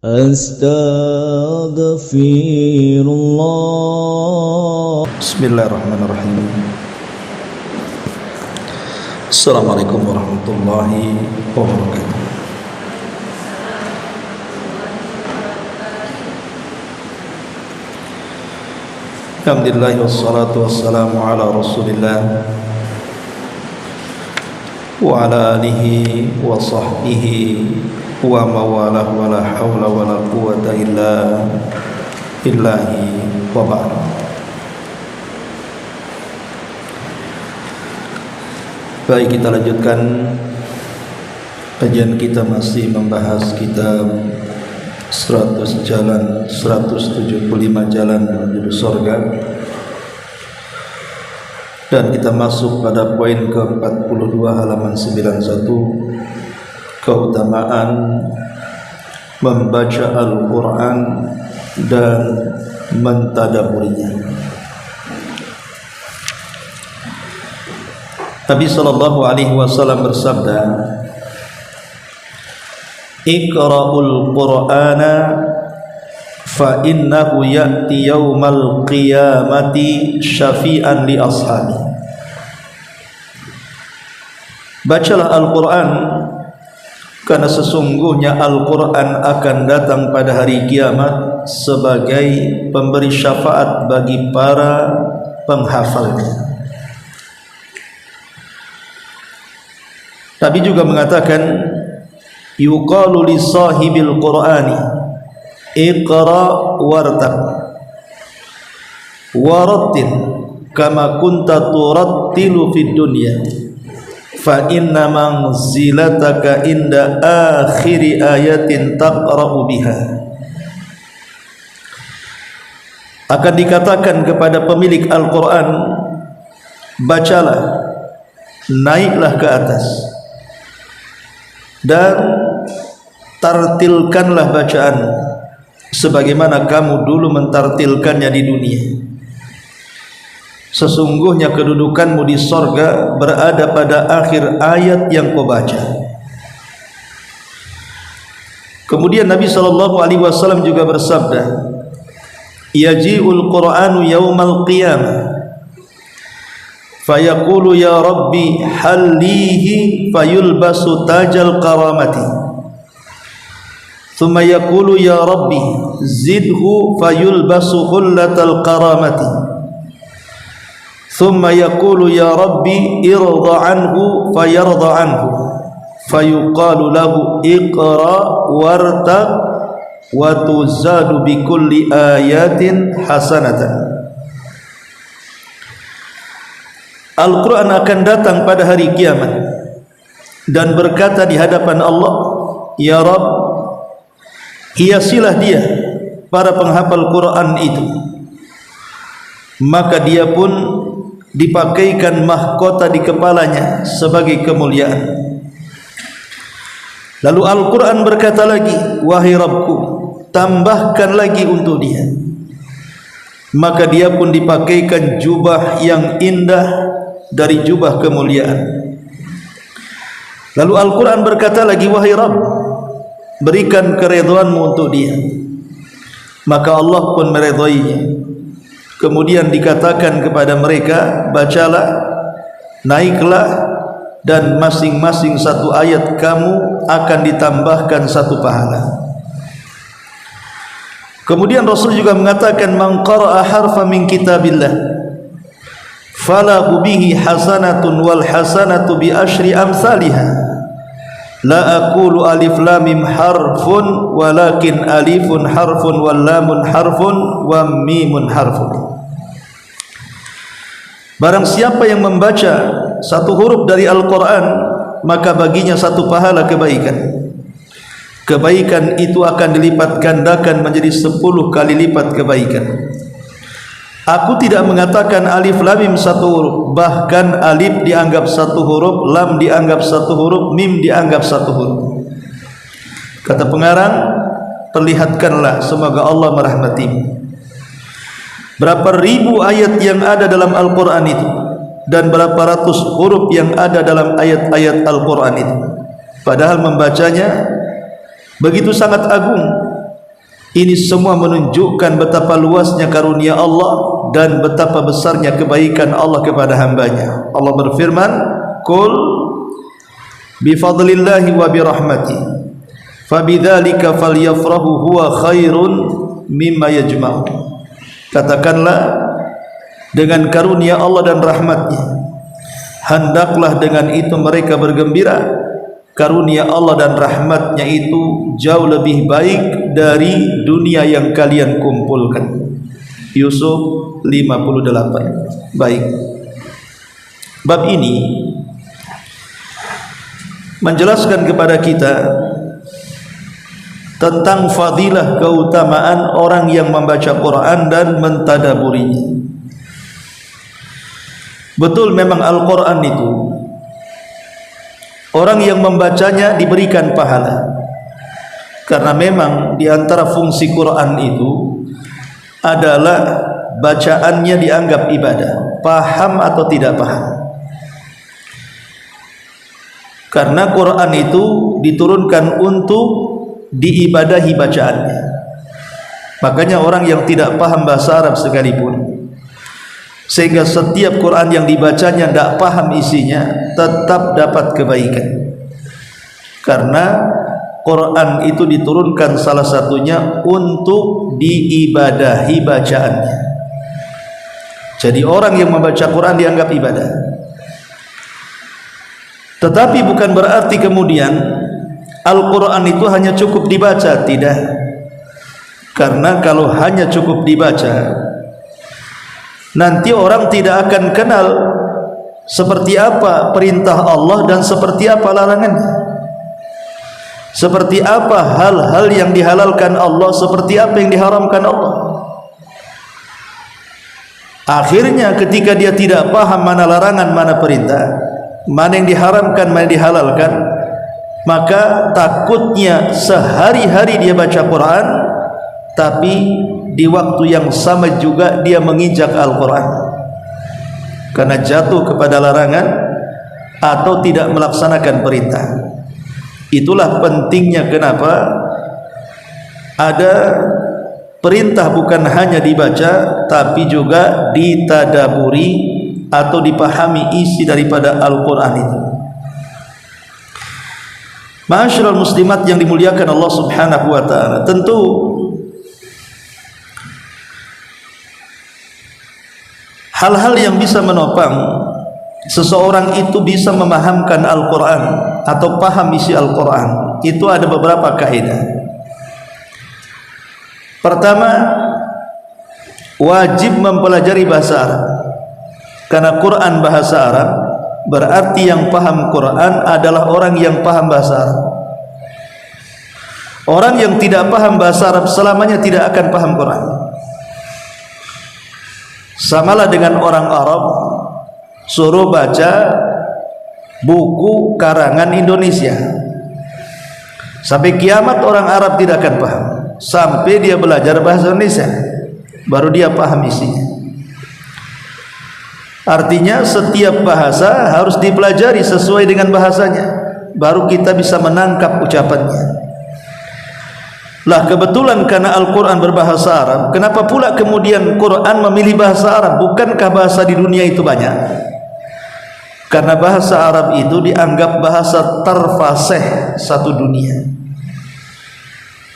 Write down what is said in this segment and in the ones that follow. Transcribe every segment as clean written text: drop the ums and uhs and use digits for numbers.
Astaghfirullah. Bismillahirrahmanirrahim. Assalamualaikum warahmatullahi wabarakatuh. Alhamdulillah wassalatu wassalamu ala Rasulillah wa ala alihi wa sahbihi wa mawalah wa la hawla wa la quwata illa billahi wa ba'd. Baik, kita lanjutkan kajian kita, masih membahas kitab 100 jalan 175 jalan menuju surga, dan kita masuk pada poin ke-42 halaman 91, keutamaan membaca Al-Quran dan mentadaburinya. Nabi sallallahu alaihi wasallam bersabda, Iqra'ul Qur'ana fa innahu ya'ti yawmal qiyamati syafi'an li ashabi. Bacalah Al-Quran, karena sesungguhnya Al-Quran akan datang pada hari kiamat sebagai pemberi syafaat bagi para penghafalnya. Nabi juga mengatakan, yuqalu li sahibil Qur'ani iqra wartab warattil kama kunta turattilu fid dunya fa inna manzilataka inda akhiri ayatin taqra'u biha. Akan dikatakan kepada pemilik Al-Quran, bacalah, naiklah ke atas dan tartilkanlah bacaan sebagaimana kamu dulu mentartilkannya di dunia. Sesungguhnya kedudukanmu di sorga berada pada akhir ayat yang kau baca. Kemudian Nabi SAW juga bersabda, yaji'ul Qur'anu yawmal qiyamah fayaqulu ya Rabbi hallihi fayulbasu tajal karamati. Thumma yaqulu ya Rabbi zidhu fayulbasu hullatal karamati. Thumma yaqulu ya Rabbi irda anhu fayarda anhu. Fayuqalu lahu iqra wartab wa tuzadu bikulli ayatin hasanatan. Al-Quran akan datang pada hari kiamat dan berkata di hadapan Allah, ya Rabb, hiasilah dia, para penghafal Quran itu. Maka dia pun dipakaikan mahkota di kepalanya sebagai kemuliaan. Lalu Al-Quran berkata lagi, wahai Rabbku, tambahkan lagi untuk dia. Maka dia pun dipakaikan jubah yang indah dari jubah kemuliaan. Lalu Al-Quran berkata lagi, wahai Rabb, berikan keridhaanmu untuk dia. Maka Allah pun meridainya. Kemudian dikatakan kepada mereka, bacalah, naiklah, dan masing-masing satu ayat kamu akan ditambahkan satu pahala. Kemudian Rasul juga mengatakan, man qara'a harfa min kitabillah falahu bihi hasanatun wal hasanatu bi asyri amsalihha la aqulu alif lam mim harfun walakin alifun harfun wal lamun harfun wa mimun harfun. Barang siapa yang membaca satu huruf dari Al-Quran, maka baginya satu pahala kebaikan. Kebaikan itu akan dilipat gandakan menjadi 10 kali lipat kebaikan. Aku tidak mengatakan alif lam mim satu huruf, bahkan alif dianggap satu huruf, lam dianggap satu huruf, mim dianggap satu huruf. Kata pengarang, perlihatkanlah, semoga Allah merahmatimu, berapa ribu ayat yang ada dalam Al-Quran itu, dan berapa ratus huruf yang ada dalam ayat-ayat Al-Quran itu. Padahal membacanya begitu sangat agung, Ini semua menunjukkan betapa luasnya karunia Allah dan betapa besarnya kebaikan Allah kepada hambanya. Allah berfirman, "Qul bifadlillahi wa birahmatihi fabidzalika falyafrahu huwa khairun mimma yajma'un." Katakanlah, dengan karunia Allah dan rahmatnya hendaklah dengan itu mereka bergembira. Karunia Allah dan rahmatnya itu jauh lebih baik dari dunia yang kalian kumpulkan. Yusuf 58. Baik, bab ini menjelaskan kepada kita tentang fadilah keutamaan orang yang membaca Quran dan mentadaburinya. Betul, memang Al-Quran itu orang yang membacanya diberikan pahala, karena memang di antara fungsi Quran itu adalah bacaannya dianggap ibadah, paham atau tidak paham. Karena Quran itu diturunkan untuk diibadahi bacaannya. Makanya orang yang tidak paham bahasa Arab sekalipun, sehingga setiap Quran yang dibacanya tidak paham isinya, tetap dapat kebaikan. Karena Quran itu diturunkan salah satunya untuk diibadahi bacaannya. Jadi orang yang membaca Quran dianggap ibadah. Tetapi bukan berarti kemudian Al-Quran itu hanya cukup dibaca, tidak. Karena kalau hanya cukup dibaca, nanti orang tidak akan kenal seperti apa perintah Allah dan seperti apa larangannya, seperti apa hal-hal yang dihalalkan Allah, seperti apa yang diharamkan Allah. Akhirnya ketika dia tidak paham mana larangan, mana perintah, mana yang diharamkan, mana yang dihalalkan, maka takutnya sehari-hari dia baca Quran, tapi di waktu yang sama juga dia menginjak Al-Quran karena jatuh kepada larangan atau tidak melaksanakan perintah. Itulah pentingnya kenapa ada perintah bukan hanya dibaca tapi juga ditadaburi atau dipahami isi daripada Al-Quran itu. Ma'asyiral muslimat yang dimuliakan Allah Subhanahu wa ta'ala, tentu hal-hal yang bisa menopang seseorang itu bisa memahamkan Al-Quran atau paham isi Al-Quran itu ada beberapa kaidah. Pertama, wajib mempelajari bahasa Arab, karena Quran bahasa Arab, berarti yang paham Quran adalah orang yang paham bahasa Arab. Orang yang tidak paham bahasa Arab selamanya tidak akan paham Quran. Samalah dengan orang Arab suruh baca buku karangan Indonesia, sampai kiamat orang Arab tidak akan paham, sampai dia belajar bahasa Indonesia baru dia paham isinya. Artinya setiap bahasa harus dipelajari sesuai dengan bahasanya, baru kita bisa menangkap ucapannya. Lah kebetulan karena Al-Quran berbahasa Arab, kenapa pula kemudian Quran memilih bahasa Arab? Bukankah bahasa di dunia itu banyak? Karena bahasa Arab itu dianggap bahasa terfasih satu dunia.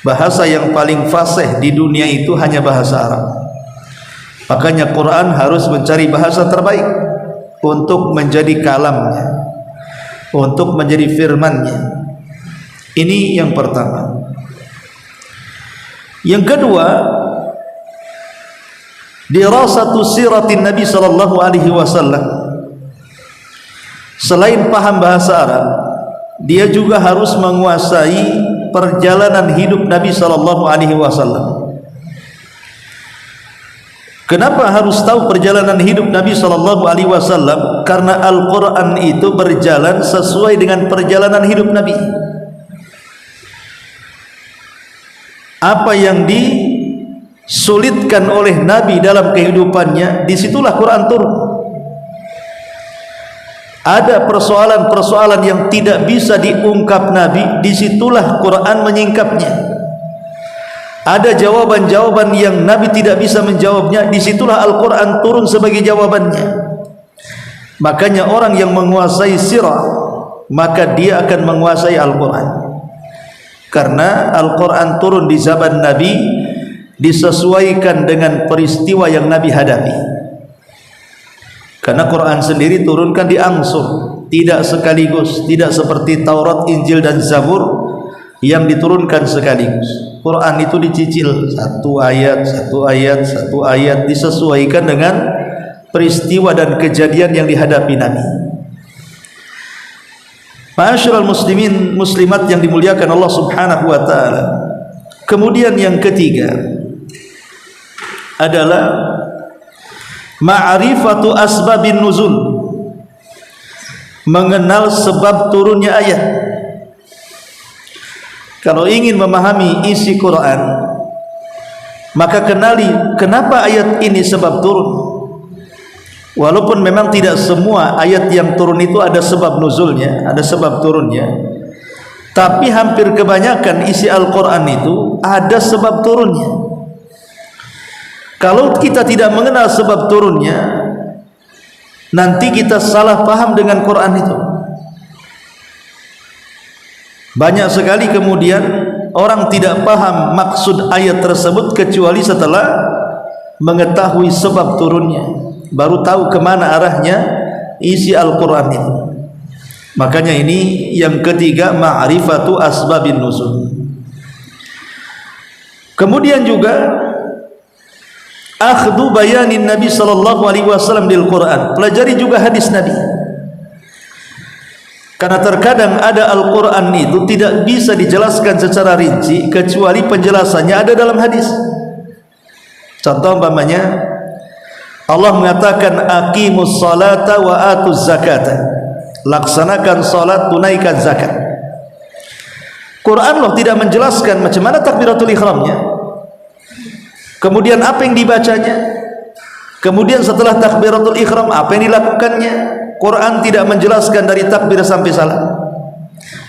Bahasa yang paling fasih di dunia itu hanya bahasa Arab. Makanya Quran harus mencari bahasa terbaik untuk menjadi kalamnya, untuk menjadi firmannya. Ini yang pertama. Yang kedua, dirasatu siratin Nabi sallallahu alaihi wasallam. Selain paham bahasa Arab, dia juga harus menguasai perjalanan hidup Nabi sallallahu alaihi wasallam. Kenapa harus tahu perjalanan hidup Nabi sallallahu alaihi wasallam? Karena Al-Qur'an itu berjalan sesuai dengan perjalanan hidup Nabi. Apa yang disulitkan oleh Nabi dalam kehidupannya, disitulah Quran turun. Ada persoalan-persoalan yang tidak bisa diungkap Nabi, disitulah Quran menyingkapnya. ada jawaban-jawaban yang Nabi tidak bisa menjawabnya, disitulah Al-Quran turun sebagai jawabannya. Makanya orang yang menguasai sirah, maka dia akan menguasai Al-Quran, karena Al-Quran turun di zaman Nabi, disesuaikan dengan peristiwa yang Nabi hadapi. Karena Quran sendiri turunkan diangsur, tidak sekaligus, tidak seperti Taurat, Injil dan Zabur yang diturunkan sekaligus. Quran itu dicicil, satu ayat, satu ayat, satu ayat, disesuaikan dengan peristiwa dan kejadian yang dihadapi Nabi. Ma'asyiral muslimin muslimat yang dimuliakan Allah Subhanahu wa taala. Kemudian yang ketiga adalah ma'rifatu asbabin nuzul, mengenal sebab turunnya ayat. Kalau ingin memahami isi Quran, maka kenali kenapa ayat ini sebab turun. Walaupun memang tidak semua ayat yang turun itu ada sebab nuzulnya, ada sebab turunnya, tapi hampir kebanyakan isi Al-Quran itu ada sebab turunnya. Kalau kita tidak mengenal sebab turunnya, nanti kita salah paham dengan Quran itu. Banyak sekali kemudian orang tidak paham maksud ayat tersebut kecuali setelah mengetahui sebab turunnya, baru tahu kemana arahnya isi Al-Quran itu. Makanya ini yang ketiga, ma'rifatu asbabin nuzul. Kemudian juga akhdhu bayanin Nabi sallallahu alaihi wasallam lil Quran, pelajari juga hadis Nabi. Karena terkadang ada Al-Quran itu tidak bisa dijelaskan secara rinci kecuali penjelasannya ada dalam hadis. Contoh umpamanya Allah mengatakan aqimus salata wa atuz zakata, laksanakan salat, tunaikan zakat. Quran loh tidak menjelaskan macam mana takbiratul ihramnya, kemudian apa yang dibacanya, kemudian setelah takbiratul ihram apa yang dilakukannya. Quran tidak menjelaskan dari takbir sampai salam.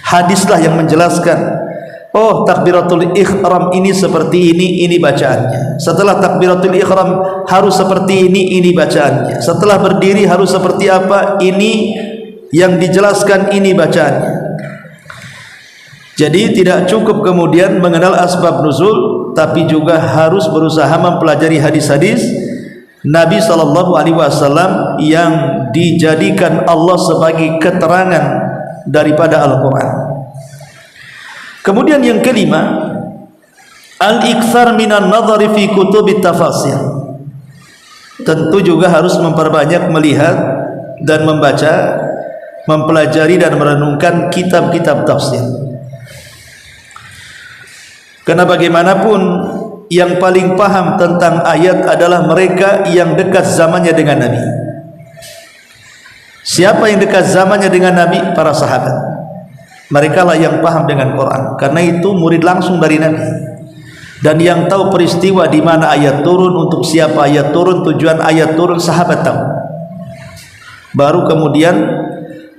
Hadislah yang menjelaskan. Oh, takbiratul ihram ini seperti ini bacaannya. Setelah takbiratul ihram harus seperti ini bacaannya. Setelah berdiri harus seperti apa, ini yang dijelaskan, ini bacaannya. Jadi tidak cukup kemudian mengenal asbab nuzul, tapi juga harus berusaha mempelajari hadis-hadis Nabi sallallahu alaihi wasallam yang dijadikan Allah sebagai keterangan daripada Al-Quran. Kemudian yang kelima, al-iktsar minan nadhari fi kutubit tafasir. Tentu juga harus memperbanyak melihat dan membaca, mempelajari dan merenungkan kitab-kitab tafsir. Karena bagaimanapun yang paling paham tentang ayat adalah mereka yang dekat zamannya dengan Nabi. Siapa yang dekat zamannya dengan Nabi? Para sahabat. Mereka lah yang paham dengan Quran, karena itu murid langsung dari Nabi. Dan yang tahu peristiwa di mana ayat turun, untuk siapa ayat turun, tujuan ayat turun, sahabat tahu. Baru kemudian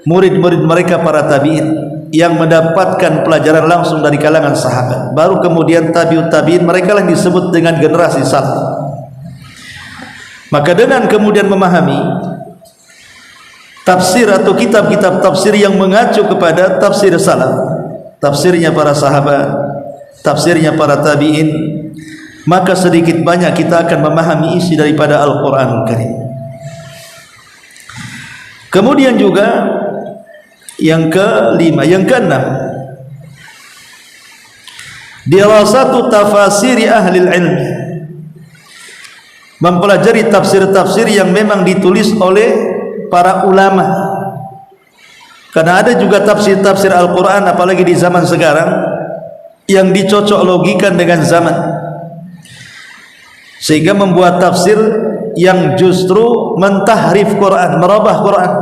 murid-murid mereka para tabi'in yang mendapatkan pelajaran langsung dari kalangan sahabat. Baru kemudian tabi'ut tabi'in, mereka yang disebut dengan generasi salaf. Maka dengan kemudian memahami tafsir atau kitab-kitab tafsir yang mengacu kepada tafsir salaf, tafsirnya para sahabat, tafsirnya para tabi'in, maka sedikit banyak kita akan memahami isi daripada Al-Quranul Karim. Kemudian juga yang kelima, yang keenam, dirasatu tafasiri ahli ilmi, mempelajari tafsir-tafsir yang memang ditulis oleh para ulama. Karena ada juga tafsir-tafsir Al-Quran, apalagi di zaman sekarang, yang dicocok logikan dengan zaman, sehingga membuat tafsir yang justru mentahrif Quran, merubah Quran.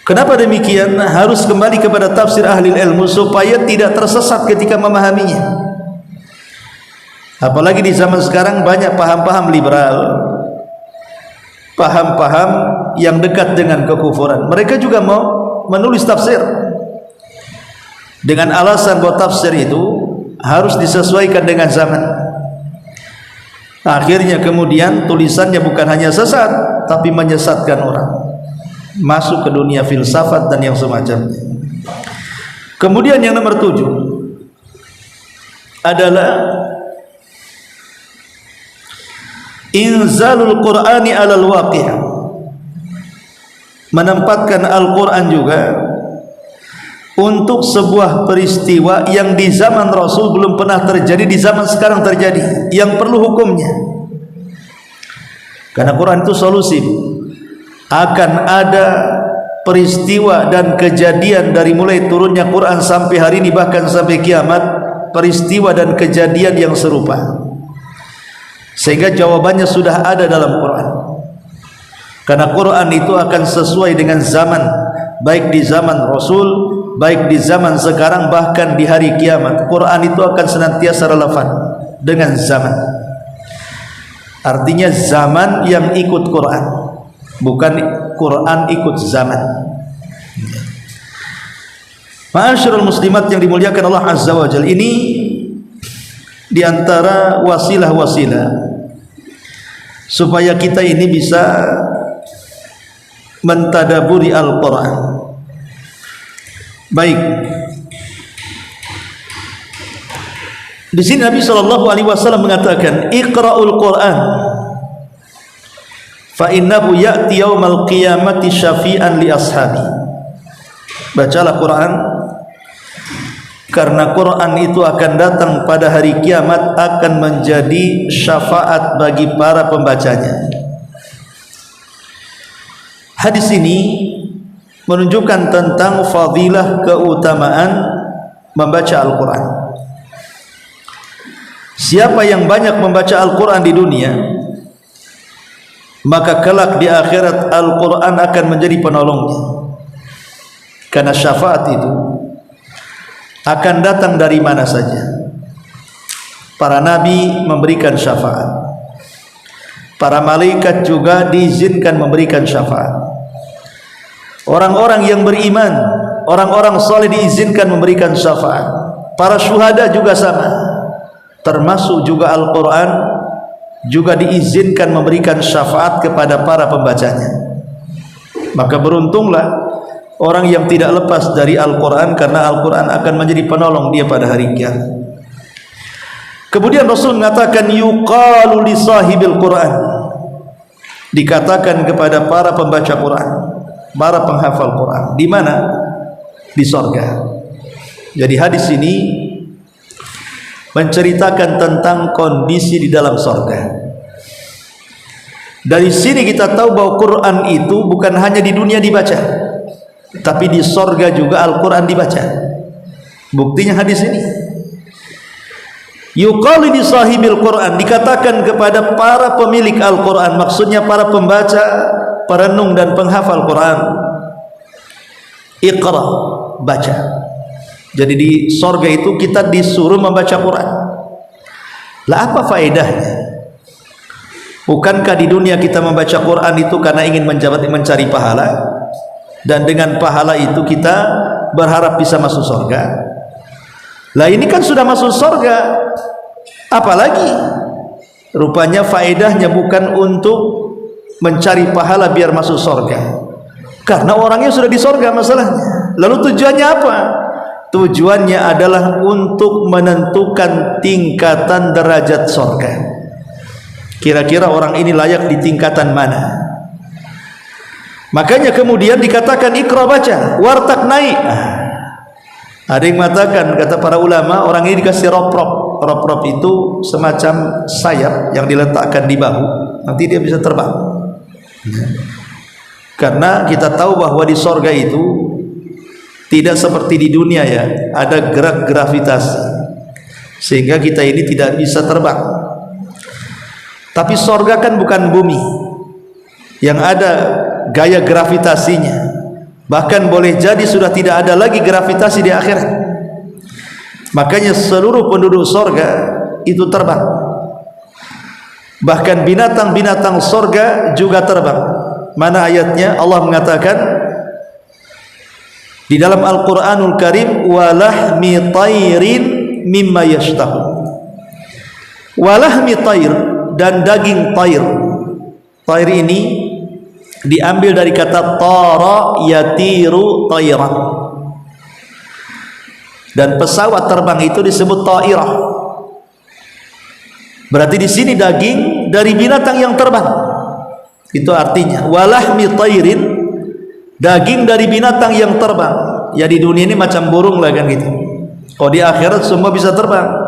Kenapa demikian? Harus kembali kepada tafsir ahli ilmu supaya tidak tersesat ketika memahaminya. Apalagi di zaman sekarang banyak paham-paham liberal, paham-paham yang dekat dengan kekufuran. Mereka juga mau menulis tafsir dengan alasan bahwa tafsir itu harus disesuaikan dengan zaman. Akhirnya kemudian tulisannya bukan hanya sesat, tapi menyesatkan orang, masuk ke dunia filsafat dan yang semacamnya. Kemudian yang nomor 7 adalah inzalul Qur'ani alal waqi', menempatkan Al-Quran juga untuk sebuah peristiwa yang di zaman Rasul belum pernah terjadi, di zaman sekarang terjadi, yang perlu hukumnya. Karena Quran itu solusi. Akan ada peristiwa dan kejadian dari mulai turunnya Quran sampai hari ini, bahkan sampai kiamat, peristiwa dan kejadian yang serupa, sehingga jawabannya sudah ada dalam Quran. Karena Quran itu akan sesuai dengan zaman, baik di zaman Rasul, baik di zaman sekarang, bahkan di hari kiamat. Quran itu akan senantiasa relevan dengan zaman. Artinya zaman yang ikut Quran, bukan Quran ikut zaman. Ma'asyiral muslimat yang dimuliakan Allah Azza wa Jalla, ini diantara wasilah-wasilah supaya kita ini bisa mentadaburi Al-Quran. Baik, di sini Nabi SAW mengatakan, Iqra'ul Quran fa innahu ya'ti yaumal qiyamati syafi'an li ashabi. Bacalah Quran, karena Quran itu akan datang pada hari kiamat, akan menjadi syafaat bagi para pembacanya. Hadis ini menunjukkan tentang fadilah, keutamaan membaca Al-Quran. Siapa yang banyak membaca Al-Quran di dunia, maka kelak di akhirat Al-Quran akan menjadi penolongnya. Karena syafaat itu akan datang dari mana saja. Para nabi memberikan syafaat, para malaikat juga diizinkan memberikan syafaat. Orang-orang yang beriman, orang-orang saleh diizinkan memberikan syafaat. Para syuhada juga sama. Termasuk juga Al-Quran juga diizinkan memberikan syafaat kepada para pembacanya. Maka beruntunglah orang yang tidak lepas dari Al-Quran, karena Al-Quran akan menjadi penolong dia pada hari kiamat. Kemudian Rasul mengatakan, yuqalu li sahibil Quran, dikatakan kepada para pembaca Quran, para penghafal Quran. Di mana? Di sorga. Jadi hadis ini menceritakan tentang kondisi di dalam sorga. Dari sini kita tahu bahwa Quran itu bukan hanya di dunia dibaca, tapi di sorga juga Al-Quran dibaca. Buktinya hadis ini. Yuqalu li sahibil Quran, dikatakan kepada para pemilik Al-Quran, maksudnya para pembaca, perenung dan penghafal Quran, Iqra, baca. Jadi di sorga itu kita disuruh membaca Quran. Lah apa faedahnya? Bukankah di dunia kita membaca Quran itu karena ingin mencari pahala, dan dengan pahala itu kita berharap bisa masuk sorga? Lah ini kan sudah masuk sorga, apalagi? Rupanya faedahnya bukan untuk mencari pahala biar masuk sorga, karena orangnya sudah di sorga masalahnya. Lalu tujuannya apa? Tujuannya adalah untuk menentukan tingkatan derajat sorga. Kira-kira orang ini layak di tingkatan mana? Makanya kemudian dikatakan Iqra, baca, wartak, naik. Ada yang mengatakan, kata para ulama, orang ini dikasih roprop. Roprop itu semacam sayap yang diletakkan di bahu, nanti dia bisa terbang. Karena kita tahu bahwa di sorga itu tidak seperti di dunia ya, ada gerak gravitasi, sehingga kita ini tidak bisa terbang. Tapi sorga kan bukan bumi yang ada gaya gravitasinya, bahkan boleh jadi sudah tidak ada lagi gravitasi di akhirat. Makanya seluruh penduduk sorga itu terbang, bahkan binatang-binatang sorga juga terbang. Mana ayatnya? Allah mengatakan di dalam Al-Quranul Karim, walahmi tayrin mimma yashtahun. Walahmi tayr, dan daging tayr. Tayr ini diambil dari kata tara yatiru tayran, dan pesawat terbang itu disebut tairah. Berarti di sini daging dari binatang yang terbang. Itu artinya walahmi tayrin, daging dari binatang yang terbang. Ya di dunia ini macam burung lah kan gitu. Kalau di akhirat semua bisa terbang.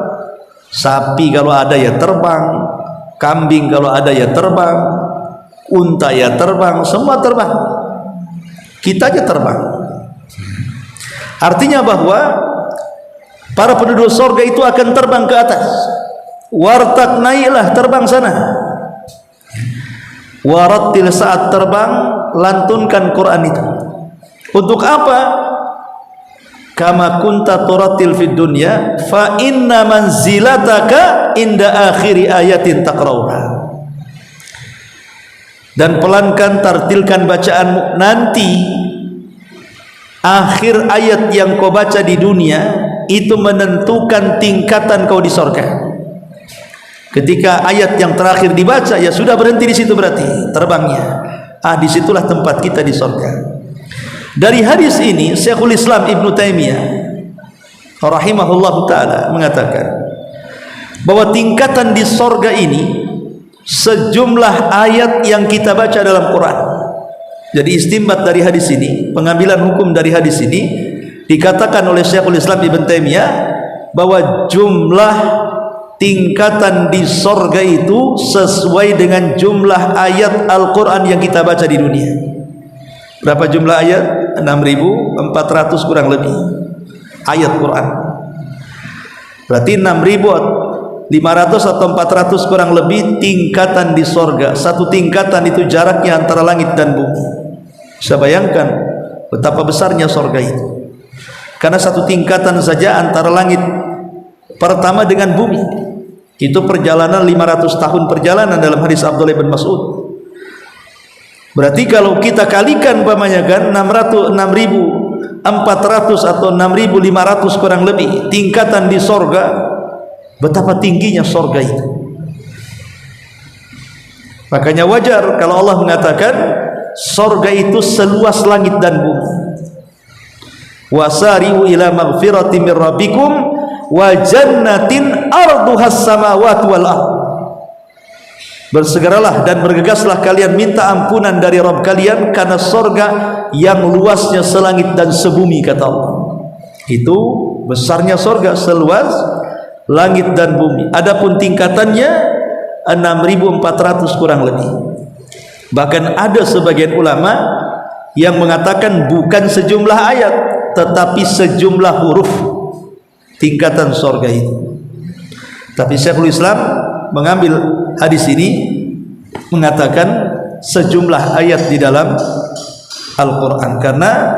Sapi kalau ada ya terbang, kambing kalau ada ya terbang, unta ya terbang, semua terbang. Kita aja terbang. Artinya bahwa para penduduk surga itu akan terbang ke atas. Wartak, naiklah, terbang sana. Warattil, saat terbang lantunkan Quran itu. Untuk apa? Kama kunta turattil fid dunya fa inna manzilataka inda akhiri ayatin taqra'uha. Dan pelankan, tartilkan bacaanmu, nanti akhir ayat yang kau baca di dunia itu menentukan tingkatan kau di surga. Ketika ayat yang terakhir dibaca, ya sudah berhenti di situ, berarti terbangnya. Disitulah tempat kita di surga. Dari hadis ini Syekhul Islam Ibnu Taimiyah rahimahullah taala mengatakan bahwa tingkatan di surga ini sejumlah ayat yang kita baca dalam Quran. Jadi istinbat dari hadis ini, pengambilan hukum dari hadis ini, dikatakan oleh Syekhul Islam Ibnu Taimiyah bahwa jumlah tingkatan di surga itu sesuai dengan jumlah ayat Al-Quran yang kita baca di dunia. Berapa jumlah ayat? 6.400 kurang lebih ayat Quran. Berarti 6.500 atau 400 kurang lebih tingkatan di surga. Satu tingkatan itu jaraknya antara langit dan bumi. Bisa bayangkan betapa besarnya surga itu. Karena satu tingkatan saja antara langit pertama dengan bumi itu perjalanan 500 tahun perjalanan dalam hadis Abdullah bin Mas'ud. Berarti kalau kita kalikan umpamanya kan 6.400 atau 6.500 kurang lebih tingkatan di surga, betapa tingginya surga itu. Makanya wajar kalau Allah mengatakan surga itu seluas langit dan bumi. Wasari'u ila maghfirati min rabbikum wa jannatin arduhas samawati wal ardh. Bersegeralah dan bergegaslah kalian minta ampunan dari Rabb kalian, karena surga yang luasnya selangit dan sebumi, kata Allah. Itu besarnya surga, seluas langit dan bumi. Adapun tingkatannya 6.400 kurang lebih. Bahkan ada sebagian ulama yang mengatakan bukan sejumlah ayat, tetapi sejumlah huruf tingkatan surga itu. Tapi Syekhul Islam mengambil hadis ini mengatakan sejumlah ayat di dalam Al-Quran, karena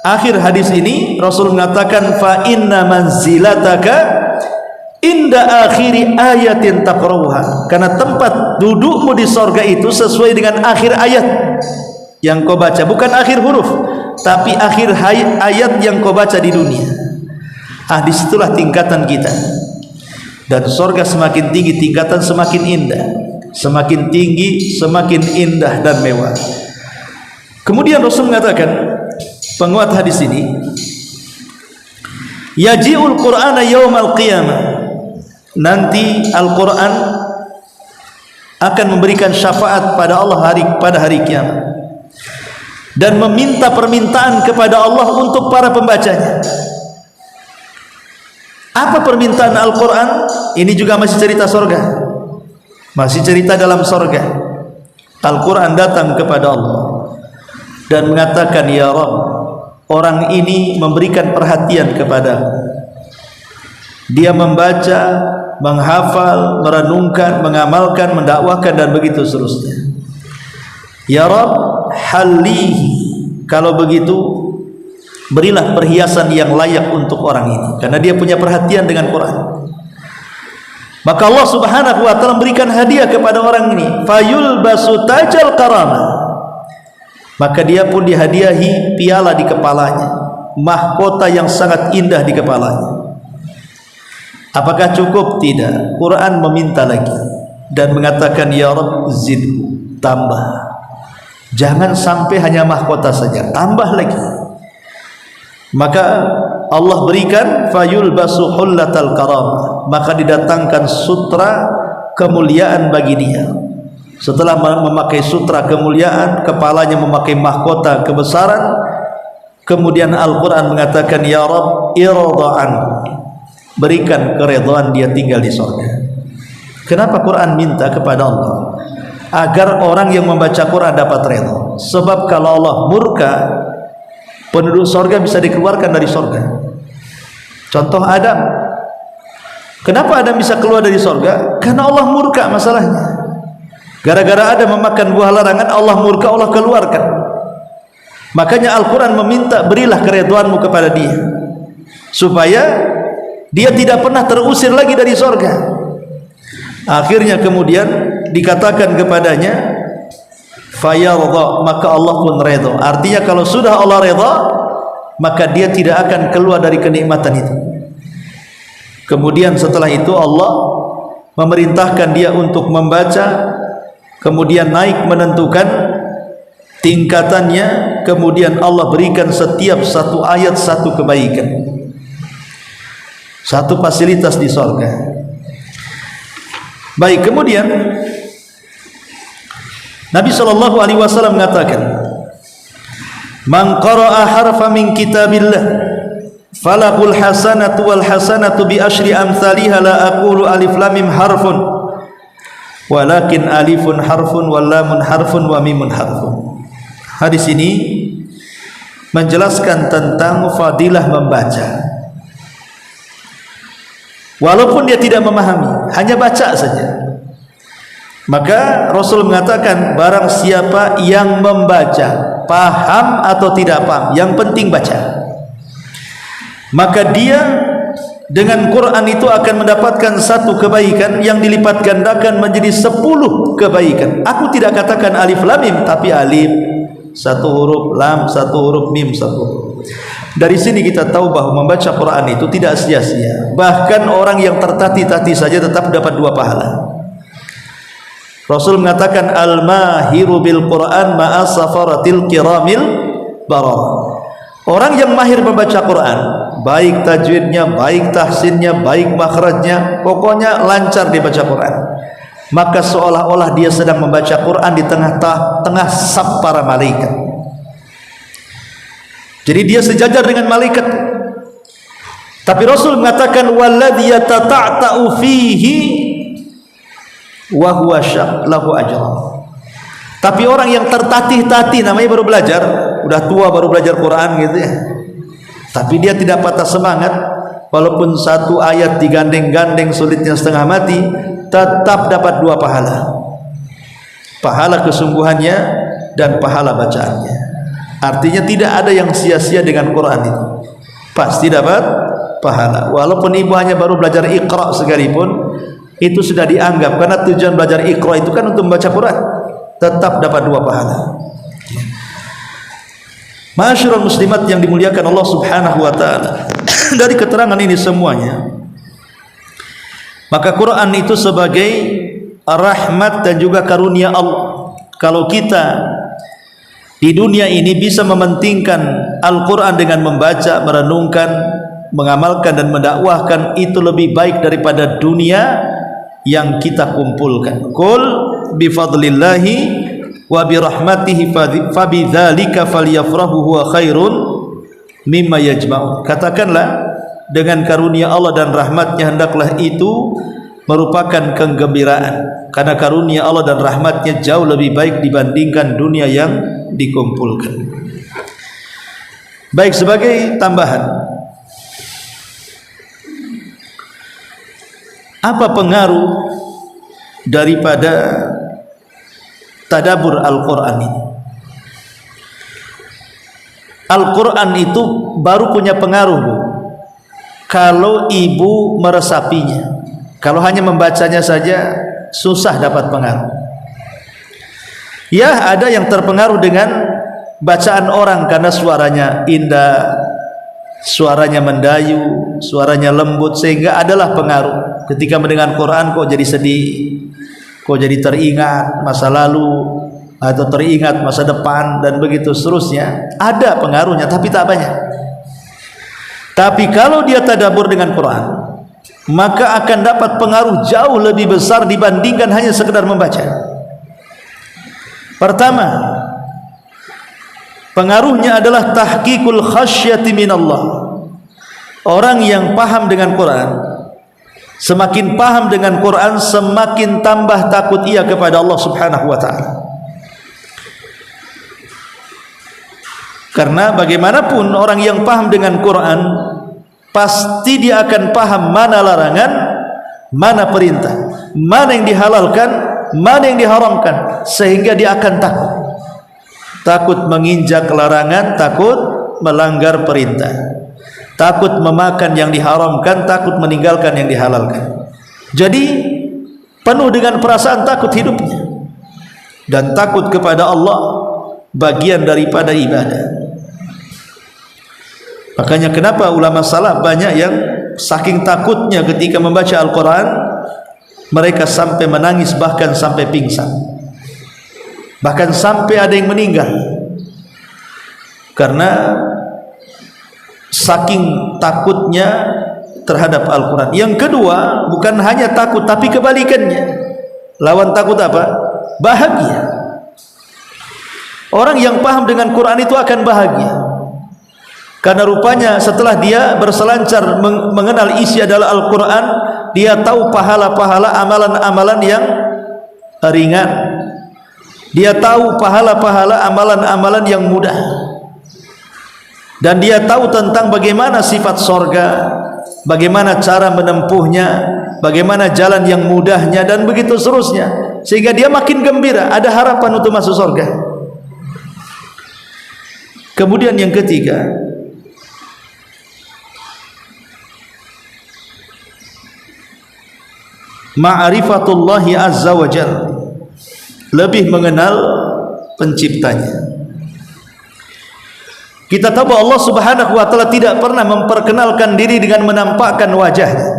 akhir hadis ini Rasul mengatakan fa inna manzilataka inda akhiri ayatin taqra'uha, karena tempat dudukmu di surga itu sesuai dengan akhir ayat yang kau baca, bukan akhir huruf, tapi akhir ayat yang kau baca di dunia. Disitulah tingkatan kita. Dan surga semakin tinggi tingkatan semakin indah, semakin tinggi semakin indah dan mewah. Kemudian Rasul mengatakan, penguat hadis ini, yaji'ul Qur'ana yaumal qiyamah, nanti Al-Quran akan memberikan syafaat pada Allah pada hari kiamat dan meminta permintaan kepada Allah untuk para pembacanya. Apa permintaan Al-Quran? Ini juga masih cerita surga, masih cerita dalam surga. Al-Quran datang kepada Allah dan mengatakan, ya Rabb, orang ini memberikan perhatian kepada, dia membaca, menghafal, merenungkan, mengamalkan, mendakwahkan, dan begitu seterusnya. Ya Rabb, halihi, kalau begitu berilah perhiasan yang layak untuk orang ini, karena dia punya perhatian dengan Quran. Maka Allah Subhanahu wa taala memberikan hadiah kepada orang ini, fayulbasu tajal karamah, maka dia pun dihadiahi piala di kepalanya, mahkota yang sangat indah di kepalanya. Apakah cukup? Tidak. Quran meminta lagi dan mengatakan ya Rabb zidhu, tambah. Jangan sampai hanya mahkota saja, tambah lagi. Maka Allah berikan fayulbasu hullatal karamah, maka didatangkan sutra kemuliaan bagi dia. Setelah memakai sutra kemuliaan, kepalanya memakai mahkota kebesaran. Kemudian Al-Quran mengatakan ya Rabb irada'an, berikan keridhaan dia tinggal di surga. Kenapa Quran minta kepada Allah? Agar orang yang membaca Quran dapat redha. Sebab kalau Allah murka, penduduk surga bisa dikeluarkan dari surga. Contoh Adam. Kenapa Adam bisa keluar dari surga? Karena Allah murka masalahnya. Gara-gara Adam memakan buah larangan, Allah murka, Allah keluarkan. Makanya Al-Quran meminta berilah keridhaanmu kepada dia, supaya dia tidak pernah terusir lagi dari surga. Akhirnya kemudian dikatakan kepadanya fayardha, maka Allah pun redha. Artinya kalau sudah Allah redha, maka dia tidak akan keluar dari kenikmatan itu. Kemudian setelah itu Allah memerintahkan dia untuk membaca, kemudian naik menentukan tingkatannya. Kemudian Allah berikan setiap satu ayat satu kebaikan, satu fasilitas di surga. Baik, kemudian Nabi SAW mengatakan man qara'a harfa min kitabillah falahul hasanatu wal hasanatu bi asyri amsalihha la aqulu alif lam mim harfun walakin alifun harfun wal lamun harfun wa mimun harfun. Hadis ini menjelaskan tentang fadilah membaca. Walaupun dia tidak memahami, hanya baca saja. Maka Rasul mengatakan barang siapa yang membaca, paham atau tidak paham, yang penting baca, maka dia dengan Quran itu akan mendapatkan satu kebaikan yang dilipat gandakan menjadi 10 kebaikan. Aku tidak katakan alif lam mim, tapi alif satu huruf, lam satu huruf, mim satu huruf. Dari sini kita tahu bahwa membaca Quran itu tidak sia-sia. Bahkan orang yang tertatih-tatih saja tetap dapat 2 pahala. Rasul mengatakan al-mahiru bil Quran ma'a safaratil kiramil bararah. Orang yang mahir membaca Quran, baik tajwidnya, baik tahsinnya, baik makhrajnya, pokoknya lancar dibaca Quran, maka seolah-olah dia sedang membaca Quran di tengah saf para malaikat. Jadi dia sejajar dengan malaikat. Tapi Rasul mengatakan walladzi yatata'u fihi wa huwa lahu ajran. Tapi orang yang tertatih-tatih, namanya baru belajar, udah tua baru belajar Quran gitu ya, tapi dia tidak patah semangat, walaupun satu ayat digandeng-gandeng sulitnya setengah mati, tetap dapat 2 pahala. Pahala kesungguhannya dan pahala bacaannya. Artinya tidak ada yang sia-sia dengan Quran itu, pasti dapat pahala. Walaupun ibu hanya baru belajar Iqra sekalipun, itu sudah dianggap, karena tujuan belajar Iqra itu kan untuk membaca Quran, tetap dapat 2 pahala. Ma'asyiral muslimat yang dimuliakan Allah Subhanahu wa taala, dari keterangan ini semuanya, maka Quran itu sebagai rahmat dan juga karunia Allah. Kalau kita di dunia ini bisa mementingkan Al-Quran dengan membaca, merenungkan, mengamalkan dan mendakwahkan, itu lebih baik daripada dunia yang kita kumpulkan. Qul bifadlillahi wa birahmatihi fabidzalika falyafrahu huwa khairun mimma yajma'un. Katakanlah dengan karunia Allah dan rahmatnya hendaklah itu merupakan kegembiraan, karena karunia Allah dan rahmatnya jauh lebih baik dibandingkan dunia yang dikumpulkan. Baik, sebagai tambahan, apa pengaruh daripada tadabbur Al-Quran ini? Al-Quran itu baru punya pengaruh kalau ibu meresapinya. Kalau hanya membacanya saja susah dapat pengaruh. Ya, ada yang terpengaruh dengan bacaan orang karena suaranya indah, suaranya mendayu, suaranya lembut, sehingga adalah pengaruh. Ketika mendengar Quran kok jadi sedih, kok jadi teringat masa lalu atau teringat masa depan dan begitu seterusnya. Ada pengaruhnya tapi tak banyak. Tapi kalau dia tadabbur dengan Quran, maka akan dapat pengaruh jauh lebih besar dibandingkan hanya sekedar membaca. Pertama, pengaruhnya adalah tahqiqul khasyati minallah. Orang yang paham dengan Quran, semakin paham dengan Quran, semakin tambah takut ia kepada Allah Subhanahu wa taala. Karena bagaimanapun orang yang paham dengan Quran, pasti dia akan paham mana larangan, mana perintah, mana yang dihalalkan, mana yang diharamkan, sehingga dia akan takut menginjak larangan, takut melanggar perintah, takut memakan yang diharamkan, takut meninggalkan yang dihalalkan. Jadi penuh dengan perasaan takut hidupnya, dan takut kepada Allah bagian daripada ibadah. Makanya kenapa ulama salaf banyak yang saking takutnya ketika membaca Al-Quran, mereka sampai menangis, bahkan sampai pingsan, bahkan sampai ada yang meninggal karena saking takutnya terhadap Al-Quran. Yang kedua, bukan hanya takut tapi kebalikannya. Lawan takut apa? Bahagia. Orang yang paham dengan Quran itu akan bahagia, karena rupanya setelah dia berselancar mengenal isi adalah Al-Quran, dia tahu pahala-pahala amalan-amalan yang ringan, dia tahu pahala-pahala amalan-amalan yang mudah, dan dia tahu tentang bagaimana sifat sorga, bagaimana cara menempuhnya, bagaimana jalan yang mudahnya, dan begitu seterusnya, sehingga dia makin gembira, ada harapan untuk masuk sorga. Kemudian yang ketiga, ma'rifatullahi azza wa jalla, lebih mengenal penciptanya. Kita tahu bahwa Allah Subhanahu wa taala tidak pernah memperkenalkan diri dengan menampakkan wajahnya.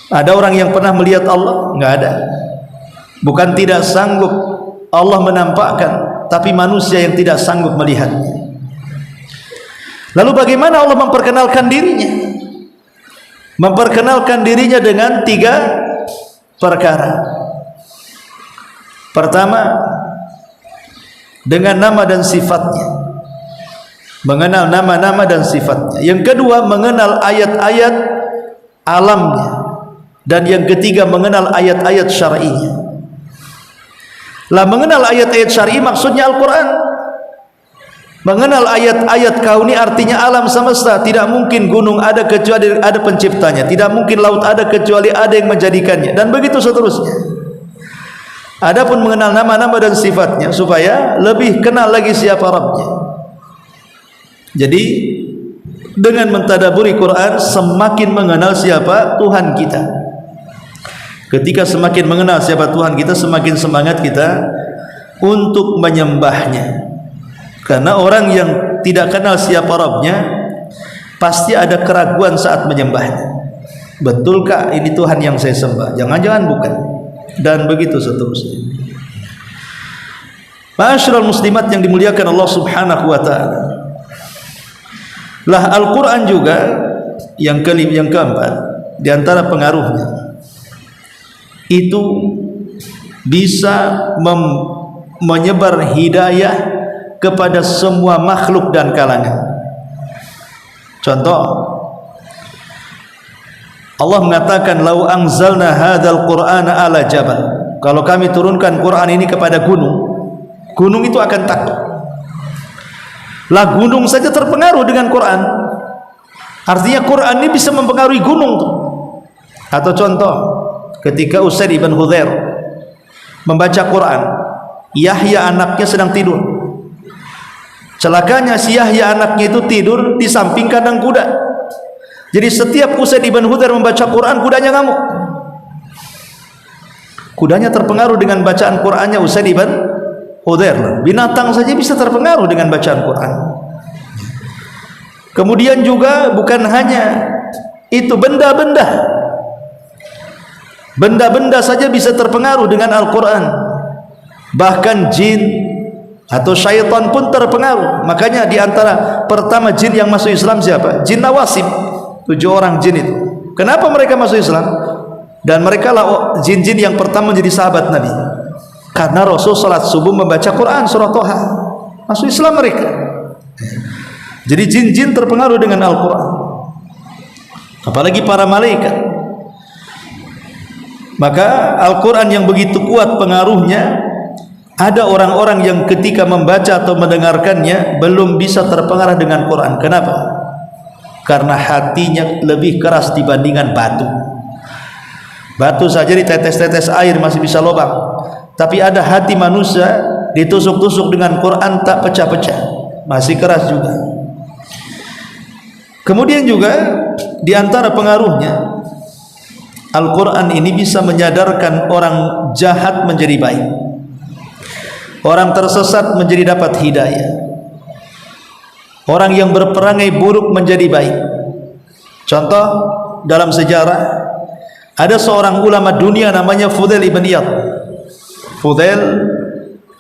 Ada orang yang pernah melihat Allah? Enggak ada. Bukan tidak sanggup Allah menampakkan, tapi manusia yang tidak sanggup melihatnya. Lalu bagaimana Allah memperkenalkan dirinya? Memperkenalkan dirinya dengan 3 perkara. Pertama, dengan nama dan sifatnya, mengenal nama-nama dan sifatnya. Yang kedua, mengenal ayat-ayat alamnya. Dan yang ketiga, mengenal ayat-ayat syar'inya. Lah, mengenal ayat-ayat syar'i maksudnya Al-Quran. Mengenal ayat-ayat kauni artinya alam semesta. Tidak mungkin gunung ada kecuali ada penciptanya, tidak mungkin laut ada kecuali ada yang menjadikannya, dan begitu seterusnya. Adapun mengenal nama-nama dan sifatnya, supaya lebih kenal lagi siapa Rabbnya. Jadi dengan mentadaburi Quran, semakin mengenal siapa Tuhan kita. Ketika semakin mengenal siapa Tuhan kita, semakin semangat kita untuk menyembahnya. Karena orang yang tidak kenal siapa Rabbnya, pasti ada keraguan saat menyembahnya. Betulkah ini Tuhan yang saya sembah? Jangan-jangan bukan. Dan begitu seterusnya. Ma'asyiral muslimat yang dimuliakan Allah Subhanahu wa taala. Lah, Al-Quran juga yang keempat, di antara pengaruhnya itu bisa menyebar hidayah kepada semua makhluk dan kalangan. Contoh, Allah mengatakan, "Lau anzalna hadzal Qur'ana ala jabal." Kalau kami turunkan Quran ini kepada gunung, gunung itu akan takut. Lah, gunung saja terpengaruh dengan Quran. Artinya Quran ini bisa mempengaruhi gunung tuh. Atau contoh, ketika Usaid ibn Hudzair membaca Quran, Yahya anaknya sedang tidur. Celakanya si Yahya anaknya itu tidur di samping kandang kuda. Jadi setiap Usaid ibn Hudzair membaca Quran, kudanya ngamuk. Kudanya terpengaruh dengan bacaan Qurannya Usaid ibn Hudzair. Binatang saja bisa terpengaruh dengan bacaan Quran. Kemudian juga bukan hanya itu, benda-benda saja bisa terpengaruh dengan Al-Quran. Bahkan jin atau syaitan pun terpengaruh. Makanya di antara pertama jin yang masuk Islam siapa? Jin Nawasib, 7 orang jin itu. Kenapa mereka masuk Islam? Dan mereka lah jin-jin yang pertama menjadi sahabat Nabi. Karena Rasul salat subuh membaca Quran surah Toha, masuk Islam mereka. Jadi jin-jin terpengaruh dengan Al-Quran, apalagi para malaikat. Maka Al-Quran yang begitu kuat pengaruhnya, ada orang-orang yang ketika membaca atau mendengarkannya belum bisa terpengaruh dengan Quran. Kenapa? Karena hatinya lebih keras dibandingkan batu. Batu saja ditetes-tetes air masih bisa lubang, tapi ada hati manusia ditusuk-tusuk dengan Quran tak pecah-pecah, masih keras juga. Kemudian juga di antara pengaruhnya, Al-Quran ini bisa menyadarkan orang jahat menjadi baik, orang tersesat menjadi dapat hidayah, orang yang berperangai buruk menjadi baik. Contoh dalam sejarah, ada seorang ulama dunia namanya Fudail ibn Iyad. Fudail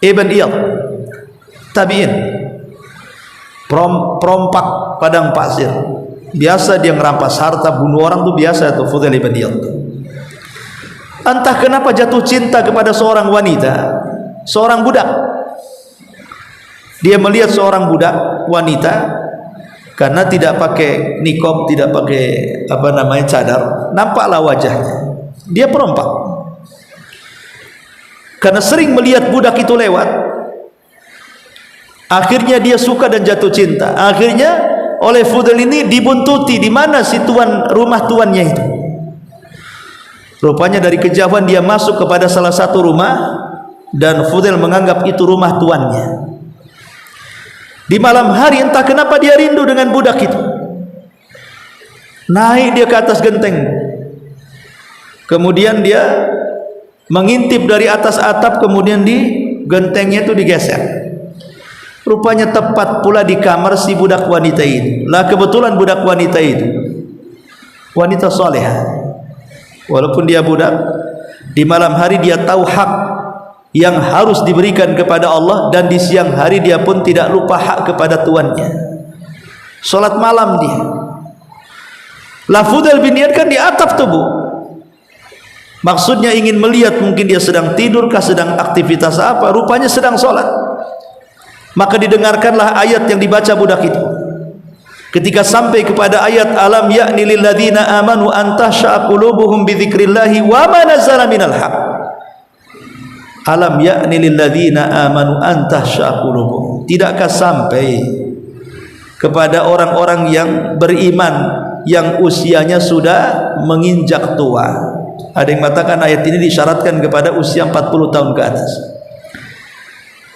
ibn Iyad, tabi'in, perompak padang pasir. Biasa dia ngerampas harta, bunuh orang tuh biasa tuh Fudail ibn Iyad. Entah kenapa jatuh cinta kepada seorang wanita, seorang budak. Dia melihat seorang budak wanita, karena tidak pakai niqab, tidak pakai cadar, nampaklah wajahnya. Dia perompak. Karena sering melihat budak itu lewat, akhirnya dia suka dan jatuh cinta. Akhirnya oleh Fudail ini dibuntuti, di mana si tuan rumah tuannya itu. Rupanya dari kejauhan dia masuk kepada salah satu rumah, dan Fudail menganggap itu rumah tuannya. Di malam hari entah kenapa dia rindu dengan budak itu. Naik dia ke atas genteng, kemudian dia mengintip dari atas atap, kemudian di gentengnya itu digeser. Rupanya tepat pula di kamar si budak wanita itu. Lah kebetulan budak wanita itu wanita solehah. Walaupun dia budak, di malam hari dia tahu hak yang harus diberikan kepada Allah, dan di siang hari dia pun tidak lupa hak kepada tuannya. Salat malam dia. Lah Fudail bin Iyad kan di atap tubuh, maksudnya ingin melihat, mungkin dia sedang tidur kah, sedang aktivitas apa, rupanya sedang salat. Maka didengarkanlah ayat yang dibaca budak itu. Ketika sampai kepada ayat alam ya'ni lil ladzina amanu an tahsha'a qulubuhum bi dzikrillahi wa ma nazala minal haq. Alam ya'ni lil ladzina amanu an tahsha'a qulubuhum. Tidakkah sampai kepada orang-orang yang beriman yang usianya sudah menginjak tua? Ada yang mengatakan ayat ini disyaratkan kepada usia 40 tahun ke atas.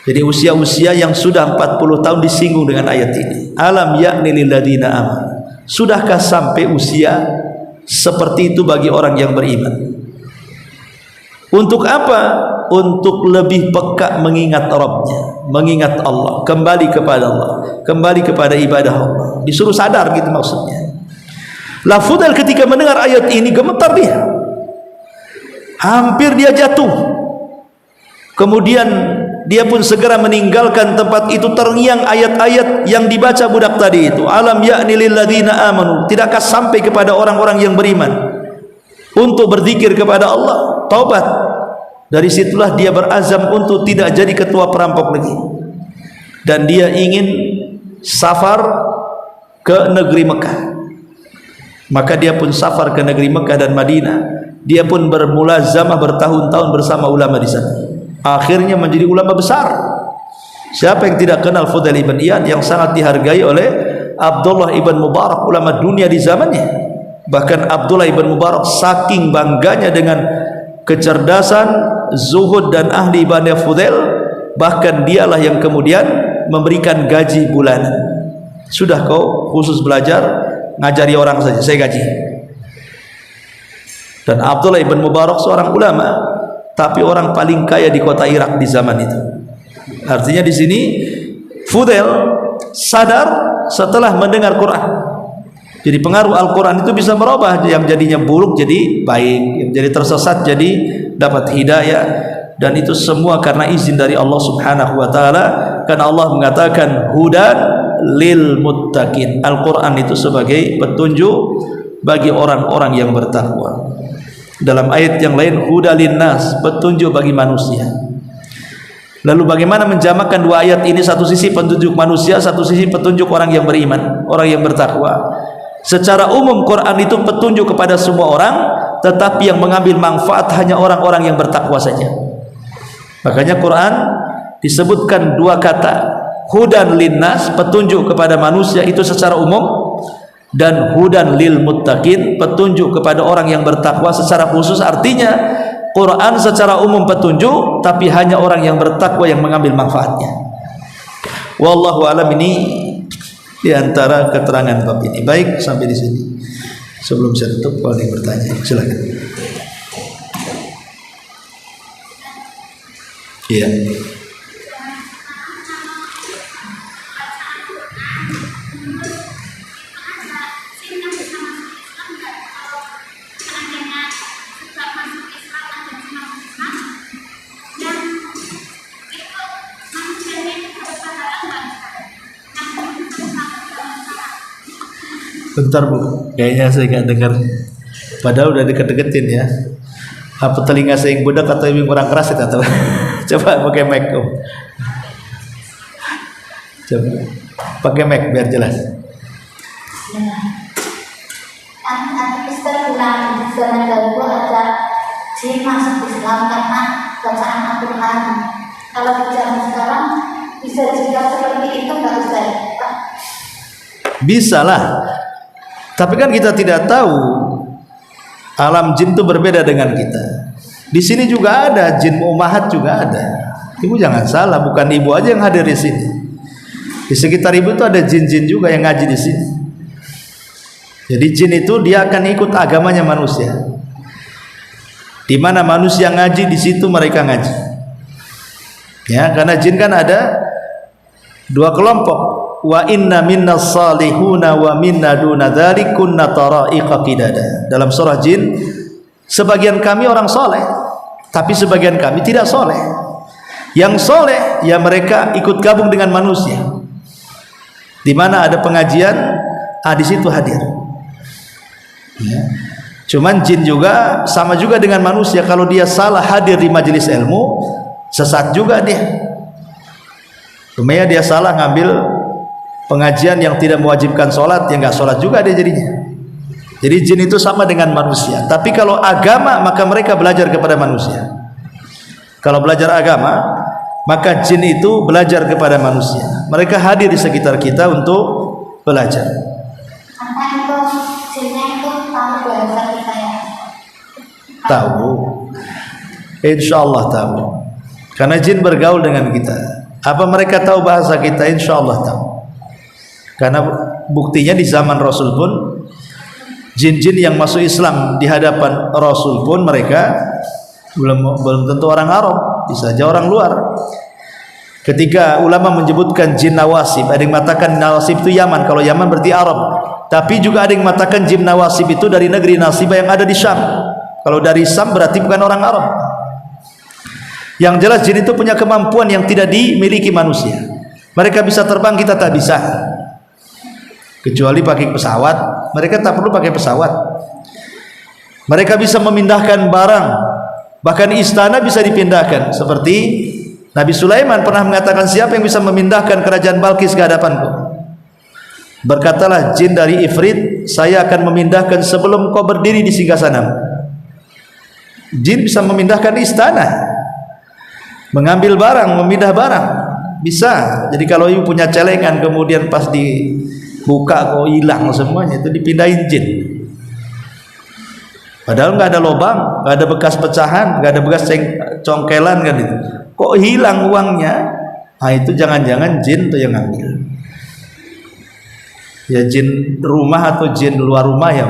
Jadi usia-usia yang sudah 40 tahun disinggung dengan ayat ini. Alam ya'ni lil ladzina amanu. Sudahkah sampai usia seperti itu bagi orang yang beriman? Untuk apa? Untuk lebih peka mengingat Rabbnya, mengingat Allah, kembali kepada Allah, kembali kepada ibadah Allah. Disuruh sadar gitu maksudnya. Lah Fudail ketika mendengar ayat ini gemetar dia, hampir dia jatuh. Kemudian dia pun segera meninggalkan tempat itu, terngiang ayat-ayat yang dibaca budak tadi itu. Alam ya'ni lil ladzina amanu. Tidakkah sampai kepada orang-orang yang beriman untuk berzikir kepada Allah, taubat. Dari situlah dia berazam untuk tidak jadi ketua perampok lagi, dan dia ingin safar ke negeri Mekah. Maka dia pun safar ke negeri Mekah dan Madinah. Dia pun bermulazamah bertahun-tahun bersama ulama di sana. Akhirnya menjadi ulama besar. Siapa yang tidak kenal Fudail ibn Iyad yang sangat dihargai oleh Abdullah ibn Mubarak, ulama dunia di zamannya. Bahkan Abdullah ibn Mubarak saking bangganya dengan kecerdasan, zuhud dan ahli ibadah Fudail, bahkan dialah yang kemudian memberikan gaji bulanan. Sudah kau khusus belajar, ngajari orang saja, saya gaji. Dan Abdullah ibn Mubarak seorang ulama, tapi orang paling kaya di kota Irak di zaman itu. Artinya di sini Fudail sadar setelah mendengar Quran. Jadi pengaruh Al-Quran itu bisa merubah yang jadinya buruk jadi baik, yang jadi tersesat jadi dapat hidayah, dan itu semua karena izin dari Allah Subhanahu wa taala. Karena Allah mengatakan hudan lil muttaqin. Al-Quran itu sebagai petunjuk bagi orang-orang yang bertakwa. Dalam ayat yang lain hudalin nas, petunjuk bagi manusia. Lalu bagaimana menjamakkan dua ayat ini? Satu sisi petunjuk manusia, satu sisi petunjuk orang yang beriman, orang yang bertakwa. Secara umum Quran itu petunjuk kepada semua orang, tetapi yang mengambil manfaat hanya orang-orang yang bertakwa saja. Makanya Quran disebutkan dua kata, hudan linnas, petunjuk kepada manusia itu secara umum, dan hudan lil muttaqin, petunjuk kepada orang yang bertakwa secara khusus. Artinya Quran secara umum petunjuk, tapi hanya orang yang bertakwa yang mengambil manfaatnya. Wallahu alam. Ini di antara keterangan bab ini. Baik, sampai di sini. Sebelum saya tutup, kalau ada yang bertanya, silakan. Iya. Bentar Bu, kayaknya saya nggak dengar. Padahal udah deket-deketin ya. Apa telinga saya yang budak atau yang kurang keras atau? Coba pakai mic Om. Coba pakai mic biar jelas. Ustaz bilang zaman dahulu ada jin masuk Islam karena bacaan Al-Quran. Kalau di zaman sekarang bisa juga seperti itu nggak Ustaz? Bisa lah. Tapi kan kita tidak tahu alam jin itu berbeda dengan kita. Di sini juga ada jin ummahat, juga ada. Ibu jangan salah, bukan ibu aja yang hadir di sini. Di sekitar ibu itu ada jin-jin juga yang ngaji di sini. Jadi jin itu dia akan ikut agamanya manusia. Di mana manusia ngaji, di situ mereka ngaji. Ya, karena jin kan ada dua kelompok. Wa inna minnas salihuna wa minna duna dzalik kunna tara'iqa qidada. Dalam surah Jin, sebagian kami orang soleh, tapi sebagian kami tidak soleh. Yang soleh ya mereka ikut gabung dengan manusia. Di mana ada pengajian, di situ hadir. Ya. Cuman jin juga sama juga dengan manusia. Kalau dia salah hadir di majelis ilmu, sesat juga dia. Kemudian dia salah ngambil pengajian yang tidak mewajibkan sholat, yang nggak sholat juga dia jadinya. Jadi jin itu sama dengan manusia. Tapi kalau agama, maka mereka belajar kepada manusia. Kalau belajar agama, maka jin itu belajar kepada manusia. Mereka hadir di sekitar kita untuk belajar. Apa itu jinnya itu tahu bahasa kita ya? Tahu. Insya Allah tahu. Karena jin bergaul dengan kita. Apa mereka tahu bahasa kita? Insya Allah tahu. Karena buktinya di zaman Rasul pun jin-jin yang masuk Islam di hadapan Rasul pun mereka belum tentu orang Arab, bisa saja orang luar. Ketika ulama menyebutkan jin nawasib, ada yang mengatakan nawasib itu Yaman, kalau Yaman berarti Arab. Tapi juga ada yang mengatakan jin nawasib itu dari negeri Nasibah yang ada di Syam. Kalau dari Syam berarti bukan orang Arab. Yang jelas jin itu punya kemampuan yang tidak dimiliki manusia. Mereka bisa terbang, kita tak bisa. Kecuali pakai pesawat, mereka tak perlu pakai pesawat. Mereka bisa memindahkan barang, bahkan istana bisa dipindahkan. Seperti Nabi Sulaiman pernah mengatakan, siapa yang bisa memindahkan kerajaan Balkis ke hadapanku? Berkatalah jin dari Ifrit, saya akan memindahkan sebelum kau berdiri di singgasana. Jin bisa memindahkan istana, mengambil barang, memindah barang, bisa. Jadi kalau ibu punya celengan kemudian pas dibuka kok hilang semuanya, itu dipindahin jin. Padahal nggak ada lubang, nggak ada bekas pecahan, nggak ada bekas congkelan kan itu. Kok hilang uangnya? Nah itu jangan-jangan jin tuh yang ngambil. Ya jin rumah atau jin luar rumah ya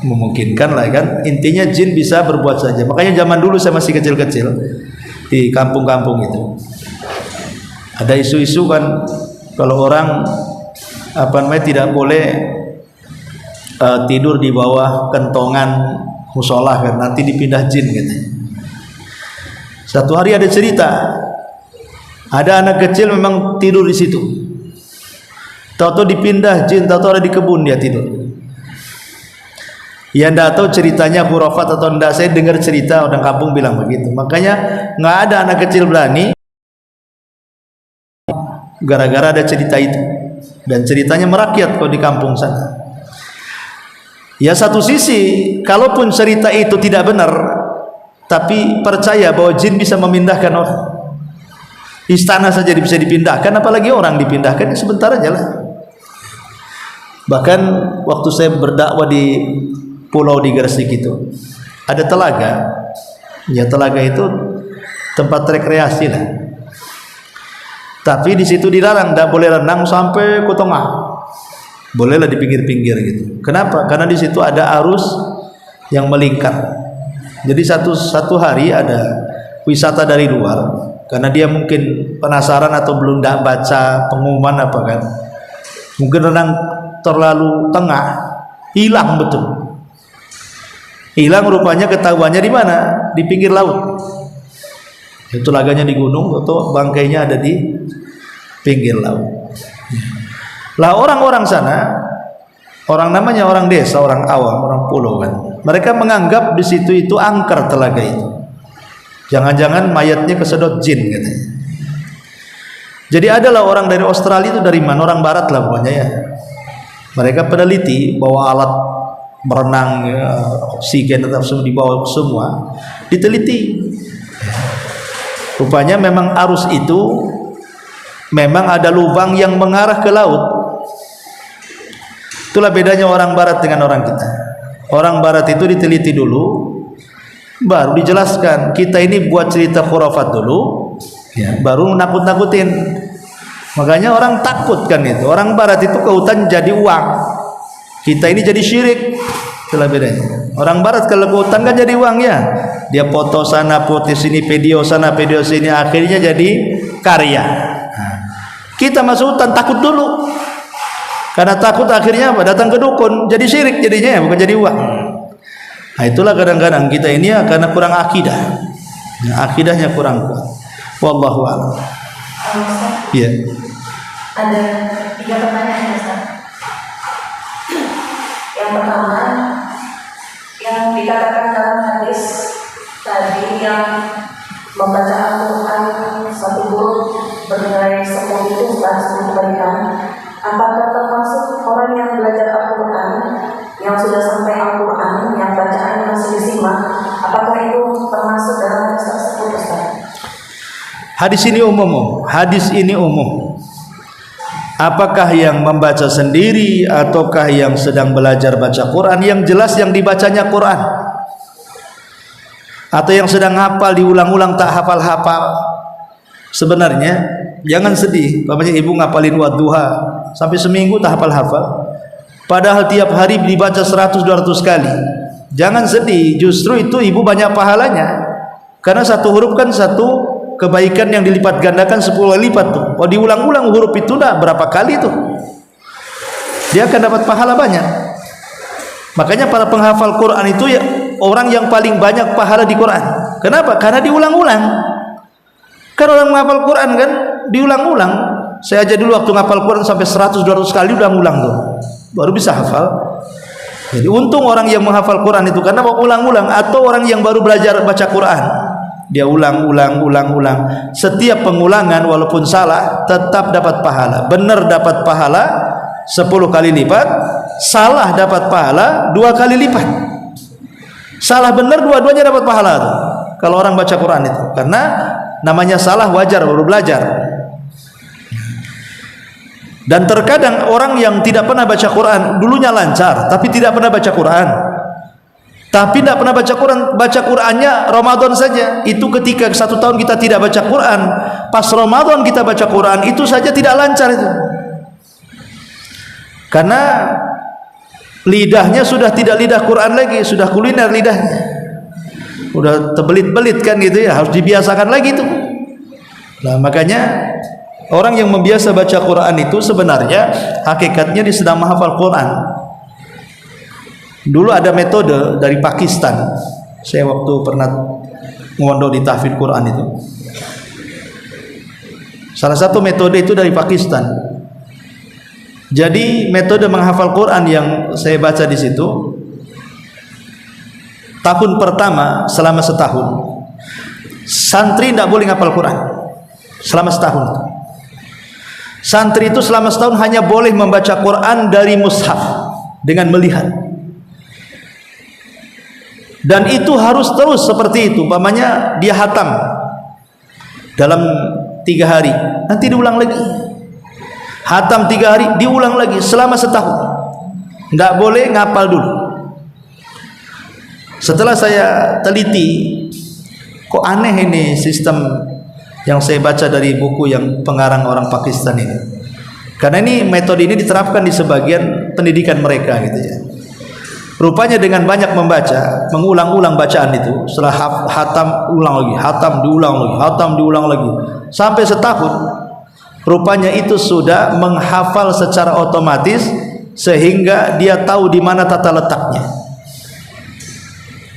memungkinkan lah kan. Intinya jin bisa berbuat saja. Makanya zaman dulu saya masih kecil-kecil di kampung-kampung itu ada isu-isu kan, kalau orang tidak boleh tidur di bawah kentongan musola kan, nanti dipindah jin katanya. Satu hari ada cerita, ada anak kecil memang tidur di situ. Tahu-tahu dipindah jin, tahu-tahu ada di kebun dia tidur. Ya enggak tahu ceritanya khurafat atau enggak, saya dengar cerita orang kampung bilang begitu. Makanya nggak ada anak kecil berani gara-gara ada cerita itu. Dan ceritanya merakyat kok di kampung sana. Ya satu sisi, kalaupun cerita itu tidak benar, tapi percaya bahwa jin bisa memindahkan orang. Istana saja bisa dipindahkan, apalagi orang dipindahkan sebentar aja lah. Bahkan waktu saya berdakwah di pulau di Gresik itu, ada telaga. Ya telaga itu tempat rekreasi lah. Tapi di situ dilarang, tidak boleh renang sampai ke tengah. Bolehlah di pinggir-pinggir gitu. Kenapa? Karena di situ ada arus yang melingkar. Jadi satu hari ada wisata dari luar, karena dia mungkin penasaran atau belum baca pengumuman apa kan. Mungkin renang terlalu tengah, hilang betul. Hilang rupanya, ketahuannya di mana? Di pinggir laut. Itu laganya di gunung atau bangkainya ada di pinggir laut. Lah orang-orang sana, orang namanya orang desa, orang awam, orang pulau kan, mereka menganggap di situ itu angker telaga itu. Jangan-jangan mayatnya kesedot jin katanya. Jadi adalah orang dari Australia itu, dari mana, orang barat lah pokoknya ya. Mereka peneliti bawa alat berenang, ya, oksigen tetap semua dibawa semua, diteliti. Rupanya memang arus itu memang ada lubang yang mengarah ke laut. Itulah bedanya orang barat dengan orang kita. Orang barat itu diteliti dulu, baru dijelaskan. Kita ini buat cerita khurafat dulu, ya, baru nakut-nakutin. Makanya orang takut kan itu. Orang barat itu ke hutan jadi uang, kita ini jadi syirik. Itulah bedanya. Orang barat kalau ke hutan kan jadi uang ya. Dia foto sana, foto sini, video sana, video sini, akhirnya jadi karya. Nah, kita masuk hutan takut dulu. Karena takut akhirnya apa? Datang ke dukun, jadi syirik jadinya ya, bukan jadi uang. Nah, itulah kadang-kadang kita ini ya, karena kurang akidah. Ya, akidahnya kurang kuat. Wallahu a'lam. Iya. Ada 3 pertanyaan Ustaz. Yang pertama, yang dikatakan dalam hadis tadi yang membaca Al-Quran satu huruf bernilai 10 itu 10 kebaikan. Apakah termasuk orang yang belajar Al-Quran yang sudah sampai Al-Quran yang bacaannya masih disimak? Apakah itu termasuk dalam hadis tersebut Ustaz? Hadis ini umum. Hadis ini umum. Apakah yang membaca sendiri ataukah yang sedang belajar baca Quran? Yang jelas yang dibacanya Quran. Atau yang sedang hafal diulang-ulang tak hafal-hafal. Sebenarnya jangan sedih. Bapaknya ibu ngapalin wadduha sampai seminggu tak hafal-hafal. Padahal tiap hari dibaca 100-200 kali. Jangan sedih. Justru itu ibu banyak pahalanya. Karena satu huruf kan satu kebaikan yang dilipat gandakan 10 kali lipat tuh. Oh, diulang-ulang huruf itu dah berapa kali tuh. Dia akan dapat pahala banyak. Makanya para penghafal Quran itu ya orang yang paling banyak pahala di Quran. Kenapa? Karena diulang-ulang. Kan orang menghafal Quran kan diulang-ulang. Saya aja dulu waktu menghafal Quran sampai 100-200 kali udah ngulang tuh. Baru bisa hafal. Jadi untung orang yang menghafal Quran itu karena mau ulang-ulang, atau orang yang baru belajar baca Quran. Dia ulang-ulang. Setiap pengulangan walaupun salah tetap dapat pahala. Benar dapat pahala 10 kali lipat, salah dapat pahala 2 kali lipat. Salah benar dua-duanya dapat pahala tuh. Kalau orang baca Quran itu, karena namanya salah wajar baru belajar. Dan terkadang orang yang tidak pernah baca Quran dulunya lancar, tapi tidak pernah baca Quran. Tapi tidak pernah baca Quran, baca Qurannya Ramadan saja. Itu ketika 1 tahun kita tidak baca Quran, pas Ramadan kita baca Quran, itu saja tidak lancar itu. Karena lidahnya sudah tidak lidah Quran lagi, sudah kuliner lidahnya. Udah terbelit-belit kan gitu ya, harus dibiasakan lagi itu. Nah, makanya Orang yang membiasa baca Quran itu sebenarnya hakikatnya dia sedang menghafal Quran. Dulu ada metode dari Pakistan. Saya waktu pernah ngondok di tahfidz Quran itu. Salah satu metode itu dari Pakistan. Jadi metode menghafal Quran yang saya baca di situ, tahun pertama selama setahun santri tidak boleh menghafal Quran selama setahun. Santri itu selama setahun hanya boleh membaca Quran dari mushaf dengan melihat. Dan itu harus terus seperti itu. Umpamanya dia hatam dalam 3 hari, nanti diulang lagi. Hatam 3 hari, diulang lagi selama setahun. Tidak boleh ngapal dulu. Setelah saya teliti, kok aneh ini sistem yang saya baca dari buku yang pengarang orang Pakistan ini. Karena ini metode ini diterapkan di sebagian pendidikan mereka gitu ya. Rupanya dengan banyak membaca, mengulang-ulang bacaan itu, setelah hatam ulang lagi, hatam diulang lagi, hatam diulang lagi, sampai setahun, rupanya itu sudah menghafal secara otomatis sehingga dia tahu di mana tata letaknya.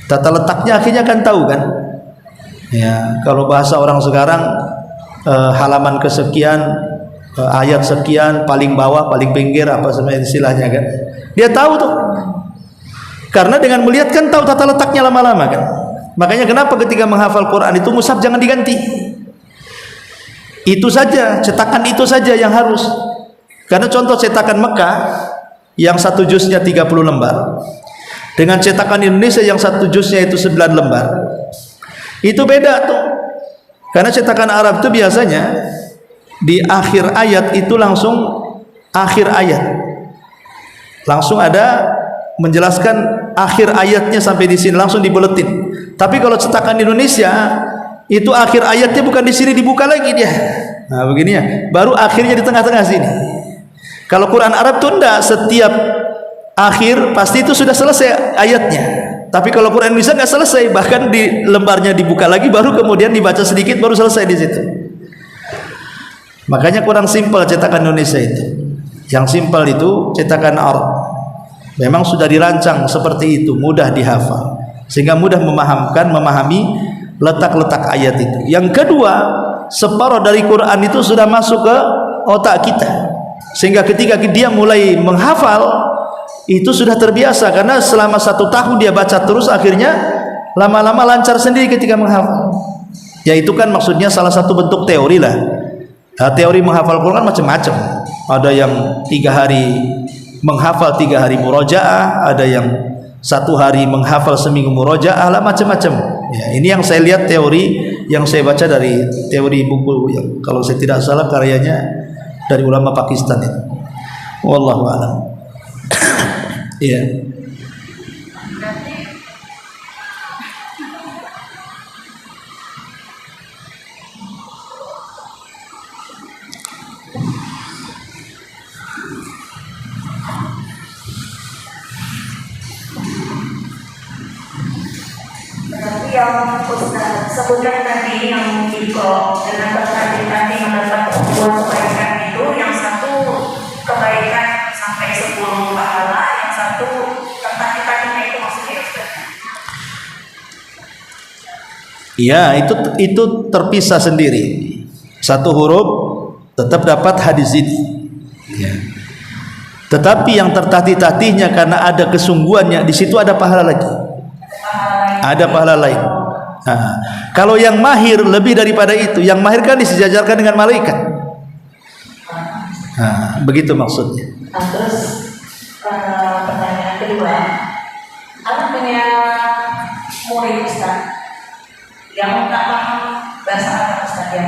Tata letaknya akhirnya kan tahu kan? Ya, kalau bahasa orang sekarang halaman kesekian, ayat sekian, paling bawah, paling pinggir, apa sebenarnya istilahnya kan? Dia tahu tuh. Karena dengan melihat kan tahu tata letaknya lama-lama kan. Makanya kenapa ketika menghafal Quran itu mushaf jangan diganti. Itu saja, cetakan itu saja yang harus. Karena contoh cetakan Mekah yang 1 juznya 30 lembar dengan cetakan Indonesia yang 1 juznya itu 9 lembar. Itu beda tuh. Karena cetakan Arab itu biasanya di akhir ayat itu langsung akhir ayat. Langsung ada menjelaskan akhir ayatnya sampai di sini langsung dibuletin. Tapi kalau cetakan Indonesia itu akhir ayatnya bukan di sini, dibuka lagi dia. Nah, begini ya. Baru akhirnya di tengah-tengah sini. Kalau Quran Arab tuh enggak, setiap akhir pasti itu sudah selesai ayatnya. Tapi kalau Quran Indonesia enggak selesai, bahkan di lembarnya dibuka lagi baru kemudian dibaca sedikit baru selesai di situ. Makanya kurang simpel cetakan Indonesia itu. Yang simpel itu cetakan Arab. Memang sudah dirancang seperti itu, mudah dihafal sehingga mudah memahami letak-letak ayat itu. Yang kedua, separuh dari Quran itu sudah masuk ke otak kita sehingga ketika dia mulai menghafal itu sudah terbiasa karena selama 1 tahun dia baca terus, akhirnya lama-lama lancar sendiri ketika menghafal. Ya itu kan maksudnya salah satu bentuk teori lah. Nah, teori menghafal Quran macam-macam. Ada yang 3 hari menghafal, 3 hari murojaah, ada yang 1 hari menghafal, seminggu murojaah lah, macam-macam. Ya, ini yang saya lihat teori yang saya baca dari teori buku yang kalau saya tidak salah karyanya dari ulama Pakistan itu. Wallahu a'lam. Iya. Yang Ustaz sebutkan tadi yang Iko dengan berkali-kali mendapat sebuah kebaikan itu, yang satu kebaikan sampai 10 pahala, yang satu tertati-tatinya itu maksudnya Ustaz? Iya, itu terpisah sendiri. 1 huruf tetap dapat hadis itu. Ya. Tetapi yang tertatih-tatihnya karena ada kesungguhannya, di situ ada pahala lagi. Ada pahala lain. Nah, kalau yang mahir lebih daripada itu, yang mahir kan disejajarkan dengan malaikat. Nah, begitu maksudnya. Terus pertanyaan kedua, aku punya murid Ustaz yang tak paham bahasa Arab Ustaz ya.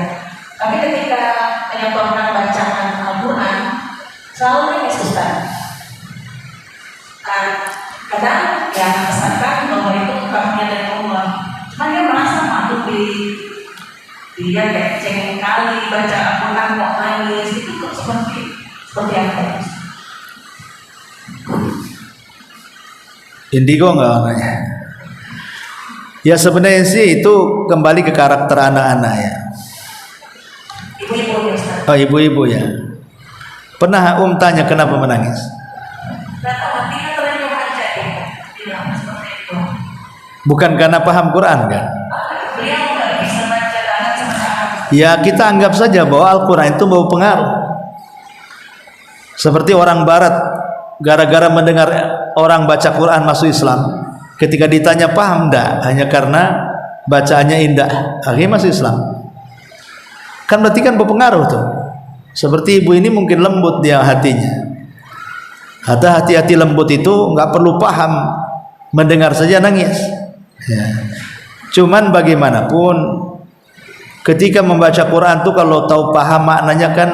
Tapi ketika menyampaikan bacaan Al-Quran selalu nangis Ustaz. Kadang ya merasakan bahwa itu karunia dari Allah. Cuma dia merasa malu dia kayak cengeng kali baca Al-Quran mau nangis itu kok seperti apa? Indigo enggak namanya? Ya sebenarnya sih itu kembali ke karakter anak-anak ya. Ibu-ibu ya Ustaz. Oh, ibu-ibu ya. Pernah tanya kenapa menangis? Nggak tahu, dia terlalu aja ya. Bilang seperti itu. Bukan karena paham Quran kan? Beliau nggak bisa baca karena sama-sama. Ya kita anggap saja bahwa Al-Quran itu bawa pengaruh. Seperti orang barat, gara-gara mendengar orang baca Quran masuk Islam, ketika ditanya paham enggak, hanya karena bacaannya indah, akhirnya masuk Islam. Kan berarti kan berpengaruh tuh. Seperti ibu ini mungkin lembut dia hatinya. Hati-hati lembut itu nggak perlu paham, mendengar saja nangis. Ya. Cuman bagaimanapun, ketika membaca Quran tuh kalau tahu paham maknanya kan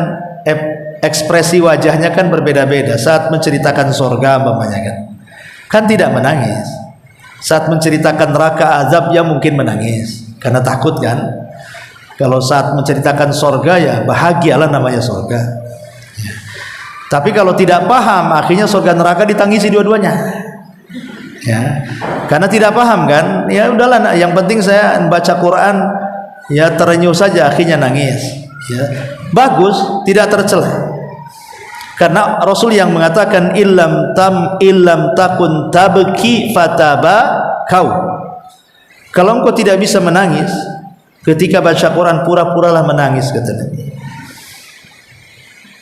ekspresi wajahnya kan berbeda-beda. Saat menceritakan sorga umpamanya kan tidak menangis. Saat menceritakan neraka azab ya mungkin menangis karena takut kan. Kalau saat menceritakan sorga ya bahagialah namanya sorga. Ya. Tapi kalau tidak paham akhirnya sorga neraka ditangisi dua-duanya. Ya, karena tidak paham kan, ya udahlah. Yang penting saya baca Quran ya terenyuh saja akhirnya nangis. Ya, bagus, tidak tercela. Karena Rasul yang mengatakan illam takun tabki fataba kau. Kalau engkau tidak bisa menangis ketika baca Quran, pura-puralah menangis, kata Nabi.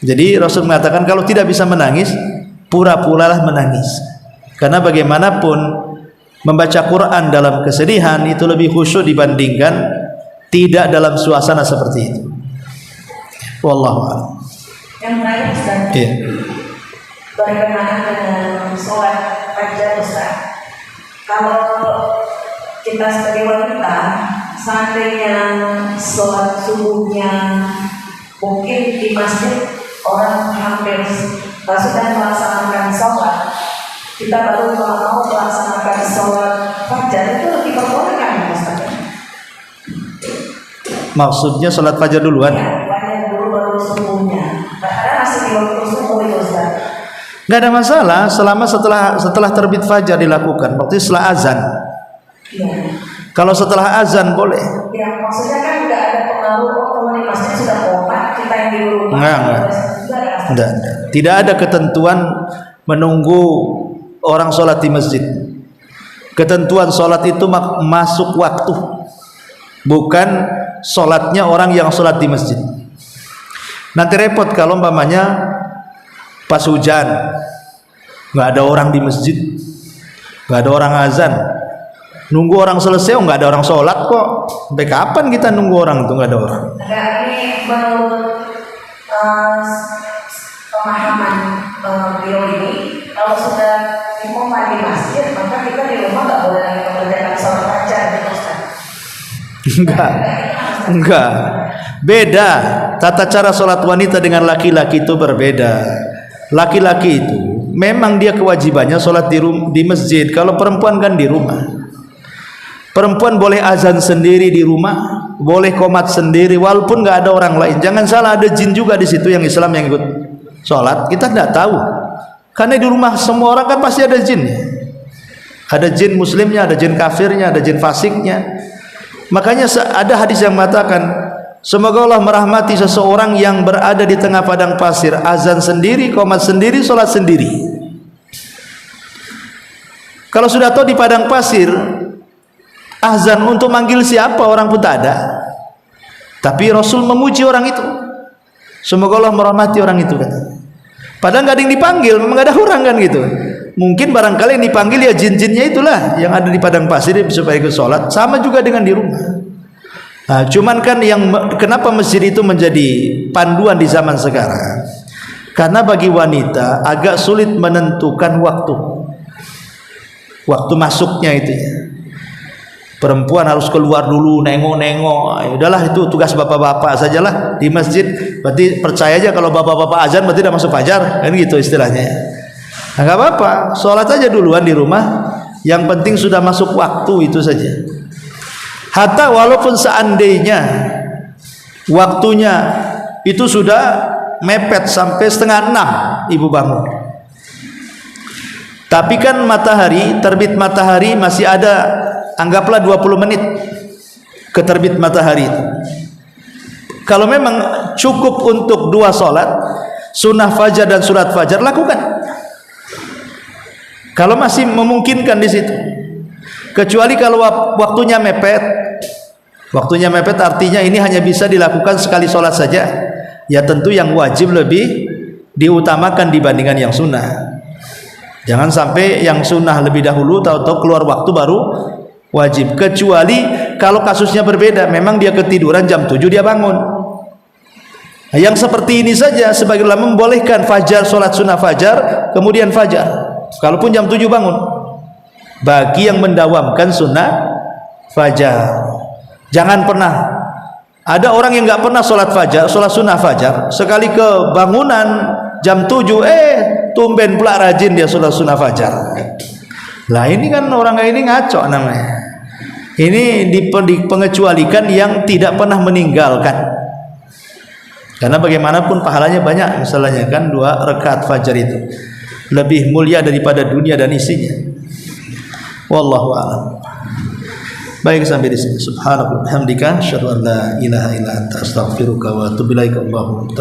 Jadi Rasul mengatakan kalau tidak bisa menangis, pura-puralah menangis. Karena bagaimanapun membaca Quran dalam kesedihan itu lebih khusyuk dibandingkan tidak dalam suasana seperti itu. Wallahu a'lam. Yang terakhir Ustaz, Iya. berkenaan dengan sholat fajar Ustaz. Kalau kita sebagai wanita, seandainya sholat subuhnya mungkin di masjid orang hampir sudah melaksanakan sholat, kita baru mau melaksanakan sholat fajar, itu lebih perbolehkan Ustaz? Maksudnya sholat fajar duluan? Ya, fajar dulu baru subuhnya. Karena masih di waktu subuh itu Ustaz. Nggak ada masalah selama setelah terbit fajar dilakukan. Maksudnya setelah azan. Iya. Kalau setelah azan boleh. Ya, maksudnya kan nggak ada pengaruh kalau di masjid sudah komat, kita yang di rumah. Enggak. Tidak ada ketentuan menunggu orang sholat di masjid. Ketentuan sholat itu masuk waktu, bukan sholatnya orang yang sholat di masjid. Nanti repot kalau umpamanya pas hujan nggak ada orang di masjid, nggak ada orang azan, nunggu orang selesai, nggak ada orang sholat kok. Sampai kapan kita nunggu orang itu nggak ada orang? Nah, ini menurut pemahaman beliau ini, kalau sudah dimuat di masjid, maka kita di rumah nggak boleh lagi mengerjakan sholat fajar, gitu Ustaz. Enggak. Beda. Tata cara sholat wanita dengan laki-laki itu berbeda. Laki-laki itu memang dia kewajibannya sholat di masjid. Kalau perempuan kan di rumah. Perempuan boleh azan sendiri di rumah, boleh qomat sendiri walaupun nggak ada orang lain. Jangan salah, ada jin juga di situ yang Islam yang ikut sholat. Kita tidak tahu. Karena di rumah semua orang kan pasti ada jin. Ada jin muslimnya, ada jin kafirnya, ada jin fasiknya. Makanya ada hadis yang mengatakan, semoga Allah merahmati seseorang yang berada di tengah padang pasir, azan sendiri, qomat sendiri, sholat sendiri. Kalau sudah tahu di padang pasir, azan untuk manggil siapa, orang pun tak ada. Tapi Rasul memuji orang itu. Semoga Allah merahmati orang itu, kata. Padahal nggak ada yang dipanggil, memang nggak ada orang kan gitu. Mungkin barangkali yang dipanggil ya jin-jinnya itulah yang ada di padang pasir supaya ikut sholat. Sama juga dengan di rumah. Nah, cuman kan kenapa masjid itu menjadi panduan di zaman sekarang? Karena bagi wanita agak sulit menentukan waktu masuknya itu ya. Perempuan harus keluar dulu nengok-nengok. Ya udahlah, itu tugas bapak-bapak sajalah di masjid. Berarti percaya aja kalau bapak-bapak azan berarti udah masuk fajar, kan gitu istilahnya. Nah, nggak apa-apa, sholat aja duluan di rumah. Yang penting sudah masuk waktu, itu saja. Hatta walaupun seandainya waktunya itu sudah mepet sampai 5:30 ibu bangun. Tapi kan matahari, terbit matahari masih ada, anggaplah 20 menit ke terbit matahari itu. Kalau memang cukup untuk 2 sholat, sunnah fajar dan surat fajar, lakukan. Kalau masih memungkinkan di situ. Kecuali kalau waktunya mepet. Waktunya mepet artinya ini hanya bisa dilakukan sekali sholat saja. Ya tentu yang wajib lebih diutamakan dibandingkan yang sunnah. Jangan sampai yang sunnah lebih dahulu, tahu-tahu keluar waktu baru wajib. Kecuali kalau kasusnya berbeda, memang dia ketiduran jam 7 dia bangun. Yang seperti ini saja sebagai ulama membolehkan fajar, sholat sunnah fajar, kemudian fajar. Kalaupun jam 7 bangun, bagi yang mendawamkan sunnah fajar. Jangan pernah ada orang yang nggak pernah sholat fajar, sholat sunnah fajar, sekali kebangunan jam 7 tumben pula rajin dia sholat sunnah fajar. Lah ini kan orang ini ngaco namanya. Ini dipengecualikan yang tidak pernah meninggalkan. Karena bagaimanapun pahalanya banyak, misalnya kan 2 rakaat fajar itu lebih mulia daripada dunia dan isinya. Wallahu a'lam. Baik, sampai di sini. Subhanallah, hamdika, asyhadu an la ilaha illa anta, astaghfiruka wa atubu ilaika. Allahumma